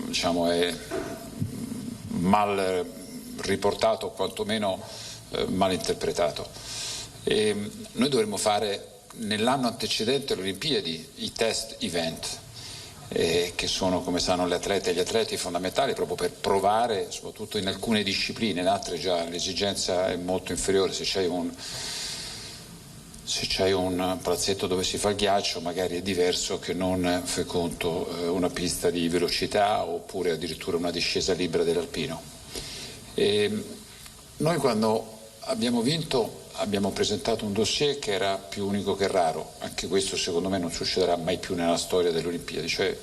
diciamo è mal riportato o quantomeno mal interpretato. Noi dovremmo fare nell'anno antecedente alle Olimpiadi i test event, che sono, come sanno le atlete e gli atleti, fondamentali proprio per provare, soprattutto in alcune discipline, in altre già l'esigenza è molto inferiore. Se c'hai un palazzetto dove si fa il ghiaccio magari è diverso che non, fai conto, una pista di velocità oppure addirittura una discesa libera dell'alpino. Noi quando abbiamo vinto abbiamo presentato un dossier che era più unico che raro, anche questo secondo me non succederà mai più nella storia delle Olimpiadi, cioè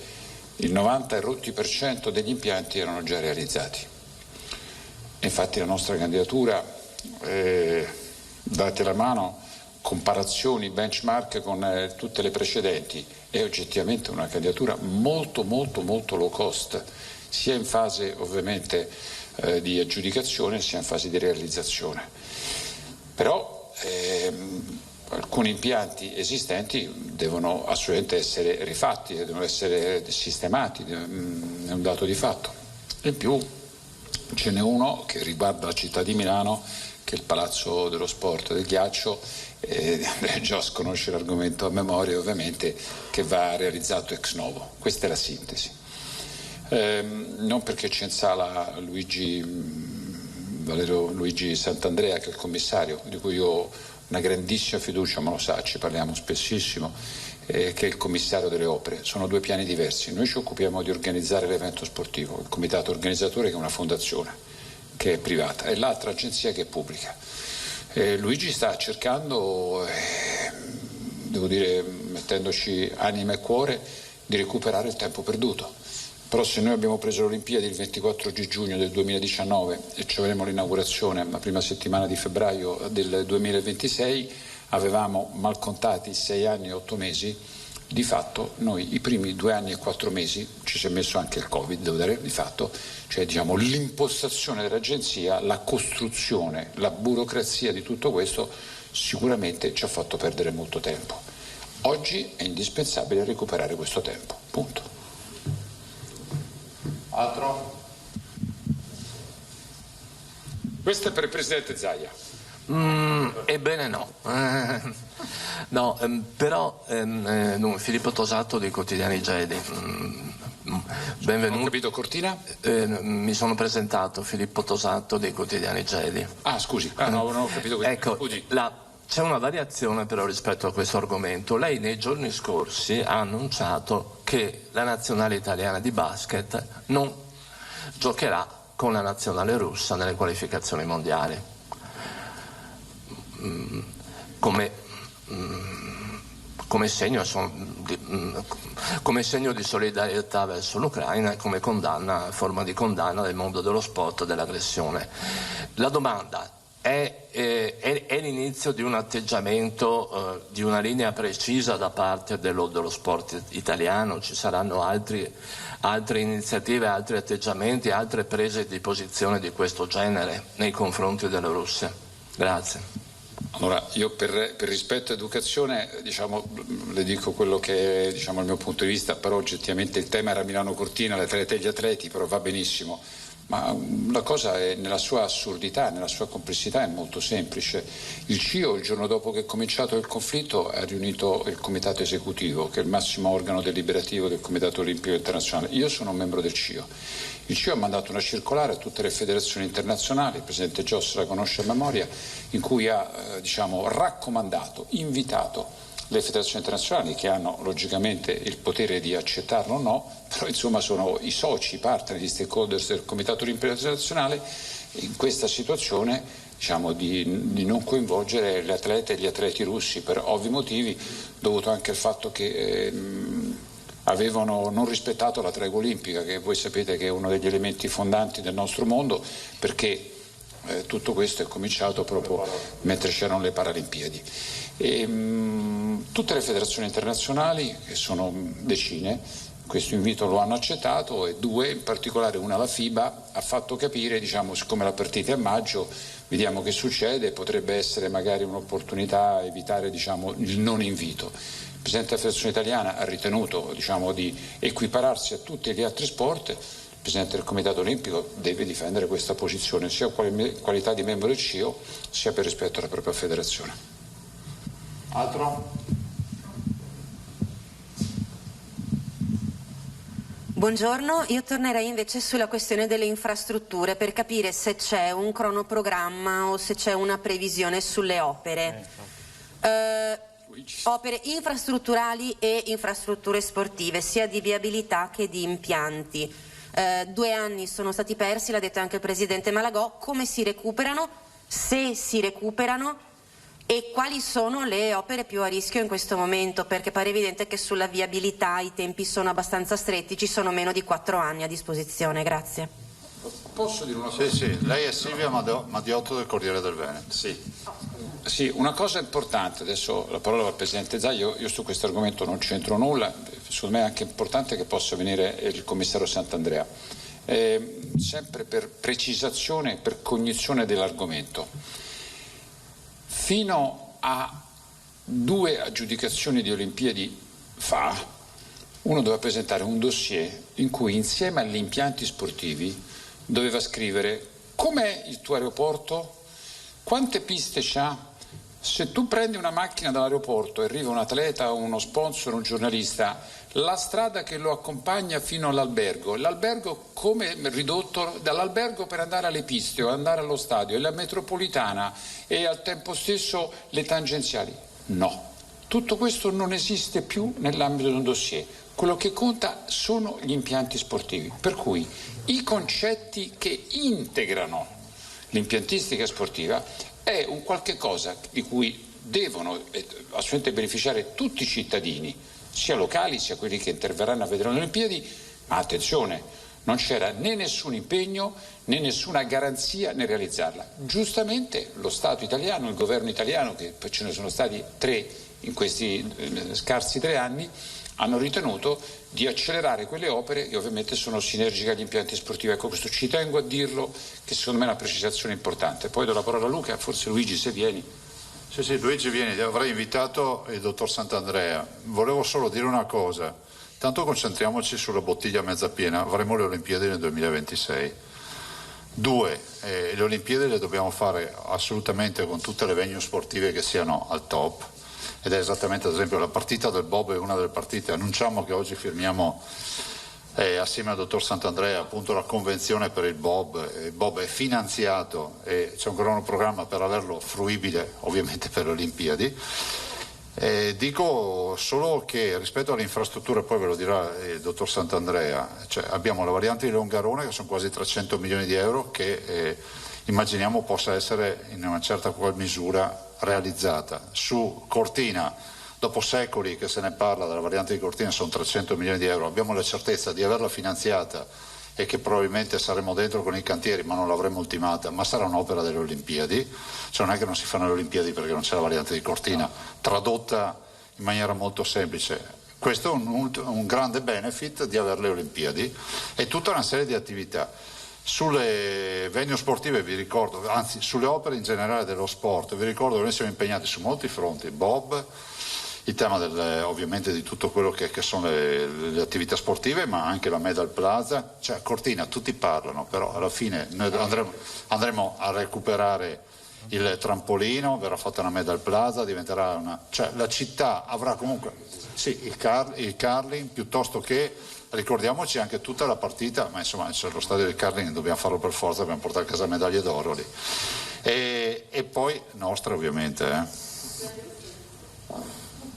il 90% degli impianti erano già realizzati. Infatti la nostra candidatura, date la mano, comparazioni, benchmark con tutte le precedenti, è oggettivamente una candidatura molto low cost, sia in fase ovviamente di aggiudicazione sia in fase di realizzazione. Però alcuni impianti esistenti devono assolutamente essere rifatti, devono essere sistemati, è un dato di fatto. In più ce n'è uno che riguarda la città di Milano, che è il Palazzo dello Sport del Ghiaccio, già sconosce l'argomento a memoria ovviamente, che va realizzato ex novo. Questa è la sintesi. Non perché c'è in sala Luigi Sant'Andrea, che è il commissario, di cui io ho una grandissima fiducia, ma lo sa, ci parliamo spessissimo, che è il commissario delle opere. Sono due piani diversi. Noi ci occupiamo di organizzare l'evento sportivo, il comitato organizzatore, che è una fondazione, che è privata, e l'altra agenzia che è pubblica. Luigi sta cercando, devo dire, mettendoci anima e cuore, di recuperare il tempo perduto. Però se noi abbiamo preso le Olimpiadi il 24 di giugno del 2019 e ci avremo l'inaugurazione la prima settimana di febbraio del 2026, avevamo mal contati 6 anni e 8 mesi, di fatto noi i primi 2 anni e 4 mesi, ci si è messo anche il Covid, devo dire, di fatto, cioè diciamo l'impostazione dell'agenzia, la costruzione, la burocrazia di tutto questo sicuramente ci ha fatto perdere molto tempo. Oggi è indispensabile recuperare questo tempo, punto. Altro? Questo è per il Presidente Zaia. Ebbene no. Però Filippo Tosato dei quotidiani Gedi. Benvenuto. Ho capito, Cortina? Mi sono presentato, Filippo Tosato dei quotidiani Gedi. Ah, scusi, no, non ho capito. Ecco, c'è una variazione però rispetto a questo argomento. Lei nei giorni scorsi ha annunciato che la nazionale italiana di basket non giocherà con la nazionale russa nelle qualificazioni mondiali. Come segno di solidarietà verso l'Ucraina e come forma di condanna del mondo dello sport dell'aggressione. La domanda è l'inizio di un atteggiamento, di una linea precisa da parte dello sport italiano. Ci saranno altre iniziative, altri atteggiamenti, altre prese di posizione di questo genere nei confronti della Russia. Grazie. Allora, io per rispetto e educazione, le dico quello che è il mio punto di vista, però oggettivamente il tema era Milano-Cortina, le atlete e gli atleti, però va benissimo. Ma la cosa è, nella sua assurdità, nella sua complessità, è molto semplice. Il CIO, il giorno dopo che è cominciato il conflitto, ha riunito il comitato esecutivo, che è il massimo organo deliberativo del Comitato Olimpico Internazionale. Io sono un membro del CIO. Il CIO ha mandato una circolare a tutte le federazioni internazionali, il Presidente Gios la conosce a memoria, in cui ha raccomandato, invitato le federazioni internazionali, che hanno logicamente il potere di accettarlo o no, però insomma sono i soci, i partner, gli stakeholders del Comitato Olimpico Internazionale, in questa situazione di non coinvolgere le atlete e gli atleti russi per ovvi motivi, dovuto anche al fatto che avevano non rispettato la tregua olimpica, che voi sapete che è uno degli elementi fondanti del nostro mondo, perché tutto questo è cominciato proprio mentre c'erano le Paralimpiadi. Tutte le federazioni internazionali, che sono decine, questo invito lo hanno accettato, e due, in particolare una, la FIBA, ha fatto capire, siccome la partita è a maggio, vediamo che succede, potrebbe essere magari un'opportunità evitare il non invito. Il Presidente della Federazione Italiana ha ritenuto di equipararsi a tutti gli altri sport. Il Presidente del Comitato Olimpico deve difendere questa posizione, sia in qualità di membro del CIO, sia per rispetto alla propria federazione. Altro? Buongiorno, io tornerei invece sulla questione delle infrastrutture per capire se c'è un cronoprogramma o se c'è una previsione sulle opere. Opere infrastrutturali e infrastrutture sportive, sia di viabilità che di impianti. 2 anni sono stati persi, l'ha detto anche il Presidente Malagò. Come si recuperano? Se si recuperano, e quali sono le opere più a rischio in questo momento? Perché pare evidente che sulla viabilità i tempi sono abbastanza stretti, ci sono meno di 4 anni a disposizione. Grazie. Posso dire una cosa? Sì, lei è Silvia Madiotto del Corriere del Veneto. Sì, una cosa importante, adesso la parola al Presidente Zaia, io su questo argomento non c'entro nulla, secondo me è anche importante che possa venire il Commissario Sant'Andrea, sempre per precisazione, per cognizione dell'argomento. Fino a 2 aggiudicazioni di Olimpiadi fa, uno doveva presentare un dossier in cui insieme agli impianti sportivi doveva scrivere com'è il tuo aeroporto, quante piste c'ha. Se tu prendi una macchina dall'aeroporto e arriva un atleta, uno sponsor, un giornalista, la strada che lo accompagna fino all'albergo, l'albergo come ridotto dall'albergo per andare alle piste o andare allo stadio, e la metropolitana e al tempo stesso le tangenziali. No, tutto questo non esiste più nell'ambito di un dossier. Quello che conta sono gli impianti sportivi, per cui i concetti che integrano l'impiantistica sportiva è un qualche cosa di cui devono assolutamente beneficiare tutti i cittadini, sia locali sia quelli che interverranno a vedere le Olimpiadi, ma attenzione, non c'era né nessun impegno né nessuna garanzia nel realizzarla. Giustamente lo Stato italiano, il governo italiano, che ce ne sono stati 3 in questi scarsi 3 anni, hanno ritenuto di accelerare quelle opere che ovviamente sono sinergiche agli impianti sportivi. Ecco, questo ci tengo a dirlo, che secondo me è una precisazione importante. Poi do la parola a Luca, forse Luigi se vieni. Sì, Luigi vieni, avrei invitato il dottor Sant'Andrea. Volevo solo dire una cosa, tanto concentriamoci sulla bottiglia mezza piena, avremo le Olimpiadi nel 2026. 2, le Olimpiadi le dobbiamo fare assolutamente con tutte le venue sportive che siano al top, ed è esattamente, ad esempio, la partita del Bob è una delle partite. Annunciamo che oggi firmiamo assieme al dottor Sant'Andrea appunto la convenzione per il Bob è finanziato e c'è un cronoprogramma per averlo fruibile ovviamente per le Olimpiadi. Dico solo che rispetto alle infrastrutture, poi ve lo dirà il dottor Sant'Andrea, abbiamo la variante di Longarone che sono quasi 300 milioni di euro che immaginiamo possa essere in una certa qual misura realizzata. Su Cortina, dopo secoli che se ne parla della variante di Cortina, sono 300 milioni di euro, abbiamo la certezza di averla finanziata e che probabilmente saremo dentro con i cantieri ma non l'avremo ultimata, ma sarà un'opera delle Olimpiadi, cioè non è che non si fanno le Olimpiadi perché non c'è la variante di Cortina, tradotta in maniera molto semplice. Questo è un grande benefit di avere le Olimpiadi e tutta una serie di attività. Sulle venue sportive vi ricordo, anzi sulle opere in generale dello sport, vi ricordo che noi siamo impegnati su molti fronti, Bob, il tema ovviamente di tutto quello che sono le attività sportive, ma anche la Medal Plaza, cioè Cortina tutti parlano, però alla fine noi andremo a recuperare il trampolino, verrà fatta una Medal Plaza, diventerà cioè la città avrà comunque il curling, piuttosto che ricordiamoci anche tutta la partita, ma insomma c'è lo stadio del curling, dobbiamo farlo per forza, dobbiamo portare a casa medaglie d'oro lì e poi nostre ovviamente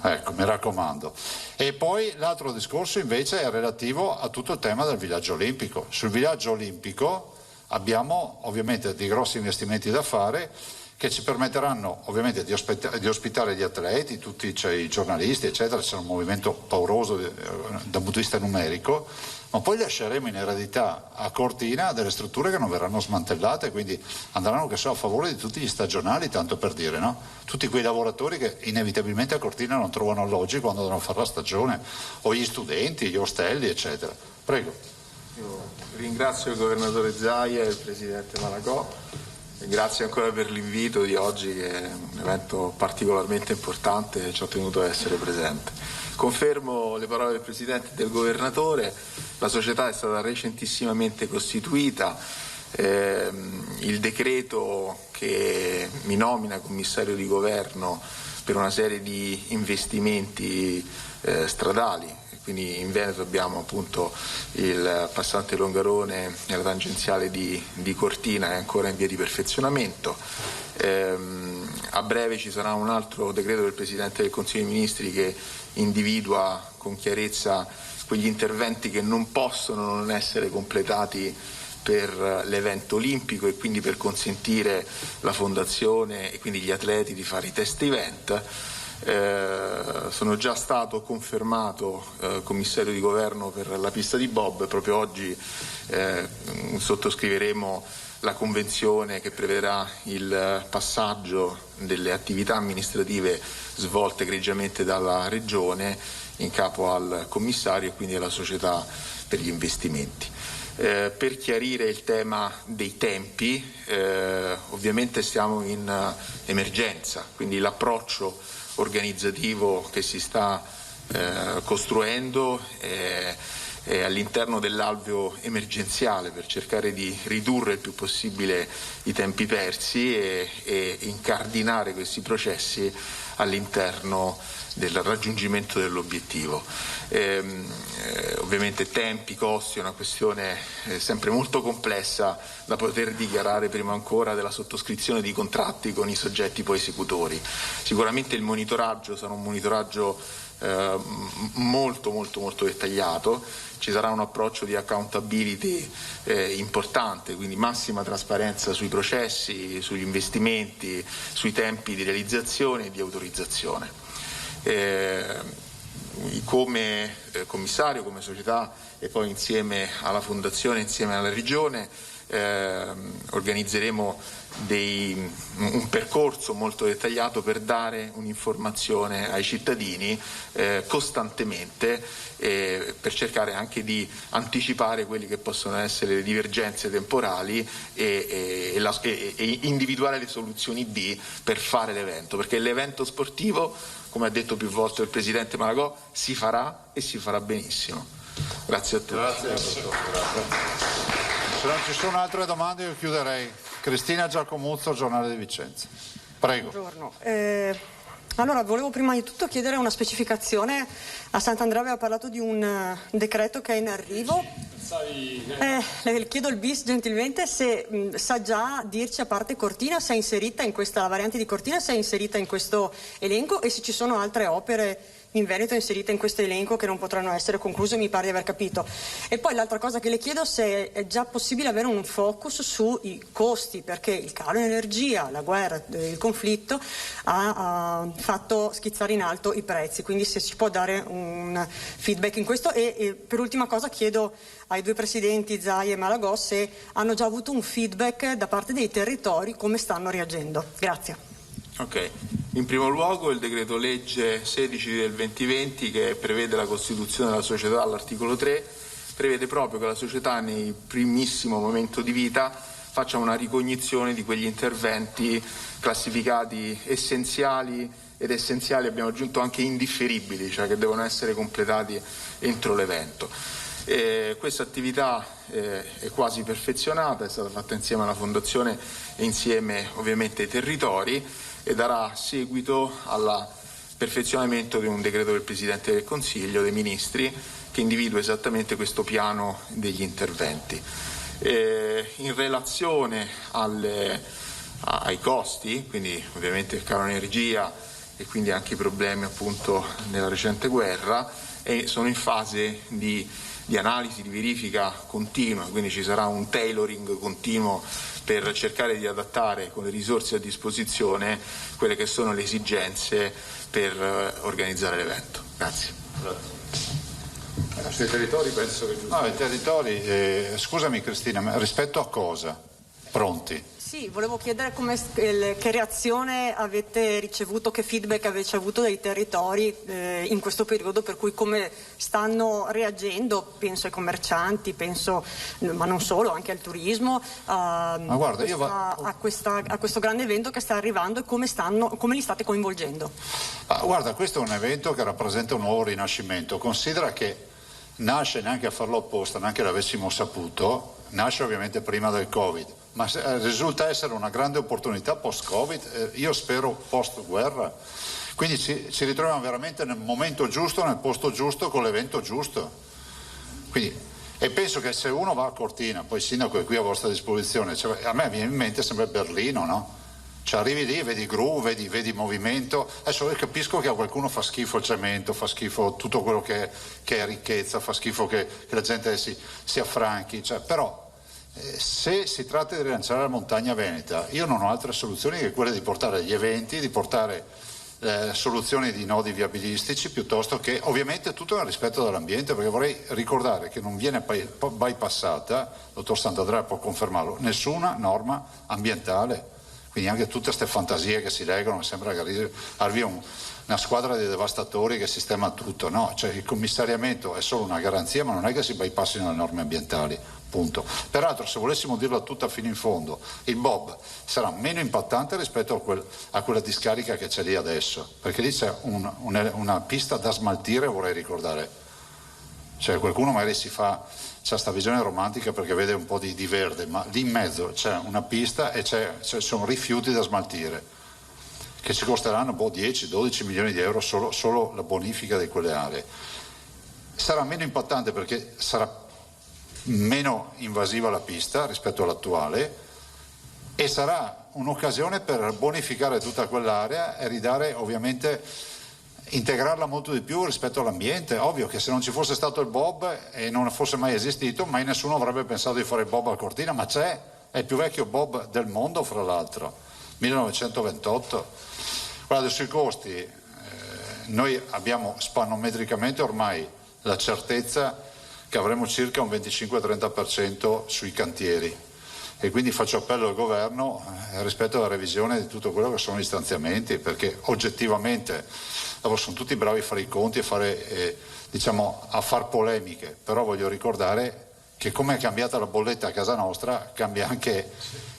ecco, mi raccomando. E poi l'altro discorso invece è relativo a tutto il tema del villaggio olimpico. Sul villaggio olimpico abbiamo ovviamente dei grossi investimenti da fare che ci permetteranno ovviamente di ospitare gli atleti, tutti i giornalisti eccetera, c'è un movimento pauroso dal punto di vista numerico, ma poi lasceremo in eredità a Cortina delle strutture che non verranno smantellate, quindi andranno a favore di tutti gli stagionali, tanto per dire, no? Tutti quei lavoratori che inevitabilmente a Cortina non trovano alloggi quando devono fare la stagione, o gli studenti, gli ostelli eccetera. Prego. Io ringrazio il governatore Zaia e il presidente Malagò. Grazie ancora per l'invito di oggi, che è un evento particolarmente importante e ci ho tenuto a essere presente. Confermo le parole del Presidente e del Governatore, la società è stata recentissimamente costituita, il decreto che mi nomina commissario di governo per una serie di investimenti stradali. Quindi in Veneto abbiamo appunto il passante Longarone e la tangenziale di Cortina è ancora in via di perfezionamento. A breve ci sarà un altro decreto del Presidente del Consiglio dei Ministri che individua con chiarezza quegli interventi che non possono non essere completati per l'evento olimpico e quindi per consentire la fondazione e quindi gli atleti di fare i test event. Sono già stato confermato commissario di governo per la pista di bob, proprio oggi sottoscriveremo la convenzione che prevederà il passaggio delle attività amministrative svolte egregiamente dalla Regione in capo al commissario e quindi alla società per gli investimenti. Per chiarire il tema dei tempi, ovviamente siamo in emergenza, quindi l'approccio organizzativo che si sta costruendo è all'interno dell'alveo emergenziale per cercare di ridurre il più possibile i tempi persi e incardinare questi processi all'interno del raggiungimento dell'obiettivo. Ovviamente tempi, costi è una questione sempre molto complessa da poter dichiarare prima ancora della sottoscrizione di contratti con i soggetti poi esecutori. Sicuramente il monitoraggio sarà un monitoraggio molto dettagliato, ci sarà un approccio di accountability importante, quindi massima trasparenza sui processi, sugli investimenti, sui tempi di realizzazione e di autorizzazione. Come commissario, come società e poi insieme alla Fondazione, insieme alla Regione organizzeremo un percorso molto dettagliato per dare un'informazione ai cittadini costantemente per cercare anche di anticipare quelli che possono essere le divergenze temporali e individuare le soluzioni B per fare l'evento, perché l'evento sportivo, come ha detto più volte il Presidente Malagò, si farà e si farà benissimo. Grazie a tutti. Grazie. Se non ci sono altre domande io chiuderei. Cristina Giacomuzzo, Giornale di Vicenza. Prego. Buongiorno. Allora, volevo prima di tutto chiedere una specificazione. A Sant'Andrea aveva parlato di un decreto che è in arrivo. Le chiedo il bis gentilmente se sa già dirci, a parte Cortina, se è inserita in questa variante di Cortina, se è inserita in questo elenco e se ci sono altre opere in Veneto inserite in questo elenco che non potranno essere concluse, mi pare di aver capito. E poi l'altra cosa che le chiedo, se è già possibile avere un focus sui costi, perché il calo in energia, la guerra, il conflitto ha fatto schizzare in alto i prezzi, quindi se ci può dare un feedback in questo. E per ultima cosa chiedo ai due presidenti Zaia e Malagò se hanno già avuto un feedback da parte dei territori, come stanno reagendo. Grazie. Ok, in primo luogo il decreto legge 16 del 2020 che prevede la costituzione della società all'articolo 3 prevede proprio che la società nel primissimo momento di vita faccia una ricognizione di quegli interventi classificati essenziali ed essenziali, abbiamo aggiunto anche indifferibili, cioè che devono essere completati entro l'evento. Questa attività è quasi perfezionata, è stata fatta insieme alla Fondazione e insieme ovviamente ai territori e darà seguito al perfezionamento di un decreto del Presidente del Consiglio dei Ministri che individua esattamente questo piano degli interventi. In relazione ai costi, quindi ovviamente il caro energia e quindi anche i problemi appunto nella recente guerra, sono in fase di analisi, di verifica continua, quindi ci sarà un tailoring continuo per cercare di adattare con le risorse a disposizione quelle che sono le esigenze per organizzare l'evento. Grazie. Sui territori penso che giusto. No, i territori, scusami Cristina, ma rispetto a cosa? Pronti? Sì, volevo chiedere che reazione avete ricevuto, che feedback avete avuto dai territori in questo periodo, per cui come stanno reagendo, penso ai commercianti, penso, ma non solo, anche al turismo, a questo grande evento che sta arrivando e come li state coinvolgendo? Guarda, questo è un evento che rappresenta un nuovo rinascimento. Considera che nasce, neanche a farlo apposta, neanche l'avessimo saputo, nasce ovviamente prima del Covid, ma risulta essere una grande opportunità post-Covid, io spero post-guerra, quindi ci ritroviamo veramente nel momento giusto, nel posto giusto, con l'evento giusto. Quindi, e penso che se uno va a Cortina, poi il sindaco è qui a vostra disposizione, cioè, a me viene in mente sempre Berlino, no? Cioè arrivi lì, vedi gru, vedi movimento. Adesso io capisco che a qualcuno fa schifo il cemento, fa schifo tutto quello che è ricchezza, fa schifo che la gente si affranchi, cioè, però se si tratta di rilanciare la montagna veneta, io non ho altre soluzioni che quelle di portare gli eventi, di portare soluzioni di nodi viabilistici, piuttosto che ovviamente tutto nel rispetto dell'ambiente, perché vorrei ricordare che non viene bypassata, dottor Sant'Andrea può confermarlo, nessuna norma ambientale. Quindi anche tutte queste fantasie che si leggono, mi sembra che arrivi una squadra di devastatori che sistema tutto, no? Cioè il commissariamento è solo una garanzia, ma non è che si bypassino le norme ambientali, punto. Peraltro, se volessimo dirla tutta fino in fondo, il Bob sarà meno impattante rispetto a quella discarica che c'è lì adesso, perché lì c'è una pista da smaltire, vorrei ricordare. Cioè qualcuno magari c'ha questa visione romantica perché vede un po' di verde, ma lì in mezzo c'è una pista e sono rifiuti da smaltire che ci costeranno 10-12 milioni di euro solo la bonifica di quelle aree. Sarà meno impattante perché sarà meno invasiva la pista rispetto all'attuale e sarà un'occasione per bonificare tutta quell'area e ridare ovviamente, integrarla molto di più rispetto all'ambiente. Ovvio che se non ci fosse stato il Bob e non fosse mai esistito, mai nessuno avrebbe pensato di fare il Bob a Cortina, ma è il più vecchio Bob del mondo, fra l'altro, 1928. Guarda, sui costi noi abbiamo spannometricamente ormai la certezza che avremo circa un 25-30% sui cantieri, e quindi faccio appello al governo rispetto alla revisione di tutto quello che sono gli stanziamenti, perché oggettivamente sono tutti bravi a fare i conti e a far polemiche, però voglio ricordare che come è cambiata la bolletta a casa nostra, cambia anche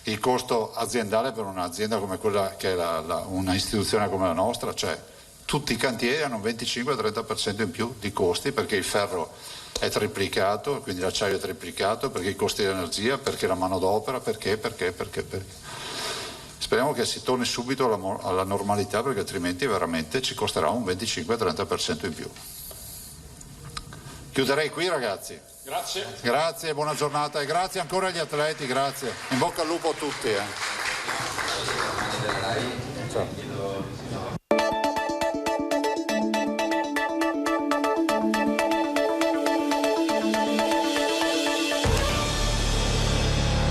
il costo aziendale per un'azienda come quella che è una istituzione come la nostra, cioè tutti i cantieri hanno un 25-30% in più di costi, perché il ferro è triplicato, quindi l'acciaio è triplicato, perché i costi di energia, perché la manodopera, perché. Speriamo che si torni subito alla normalità, perché altrimenti veramente ci costerà un 25-30% in più. Chiuderei qui, ragazzi. Grazie. Grazie, buona giornata e grazie ancora agli atleti, grazie. In bocca al lupo a tutti.